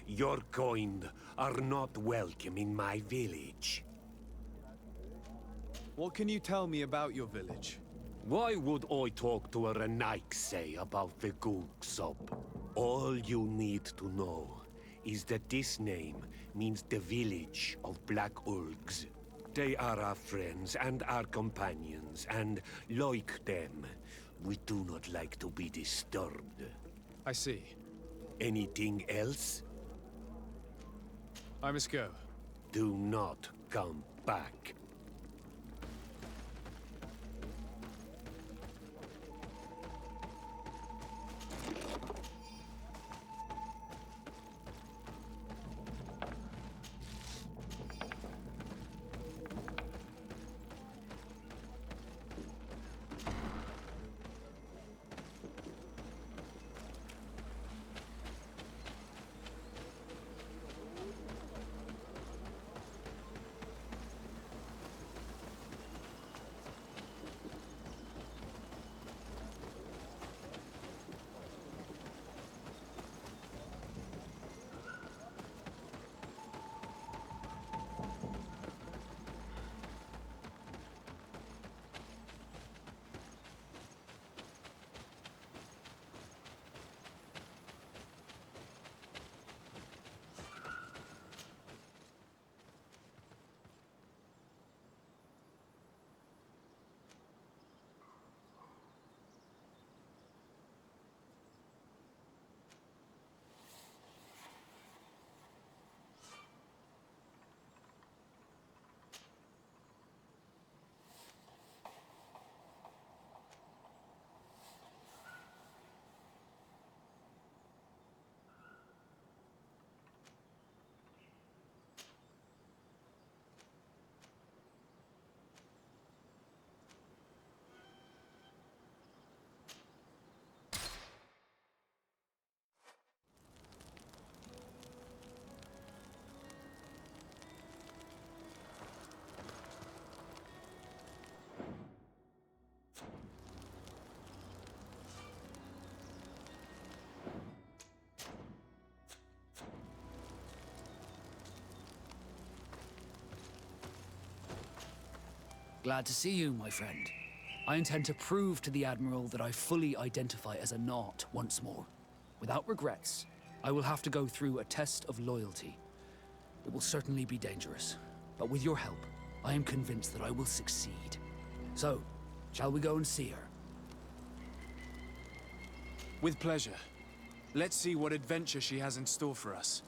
Speaker 7: Your kind are not welcome in my village.
Speaker 4: What can you tell me about your village?
Speaker 7: Why would I talk to a Renaigse about the Gulgsop? All you need to know is that this name means the village of Black Ulgs. They are our friends and our companions, and like them, we do not like to be disturbed.
Speaker 4: I see.
Speaker 7: Anything else?
Speaker 4: I must go.
Speaker 7: Do not come back.
Speaker 3: Glad to see you, my friend. I intend to prove to the Admiral that I fully identify as a Naut once more. Without regrets, I will have to go through a test of loyalty. It will certainly be dangerous, but with your help, I am convinced that I will succeed. So, shall we go and see her?
Speaker 4: With pleasure. Let's see what adventure she has in store for us.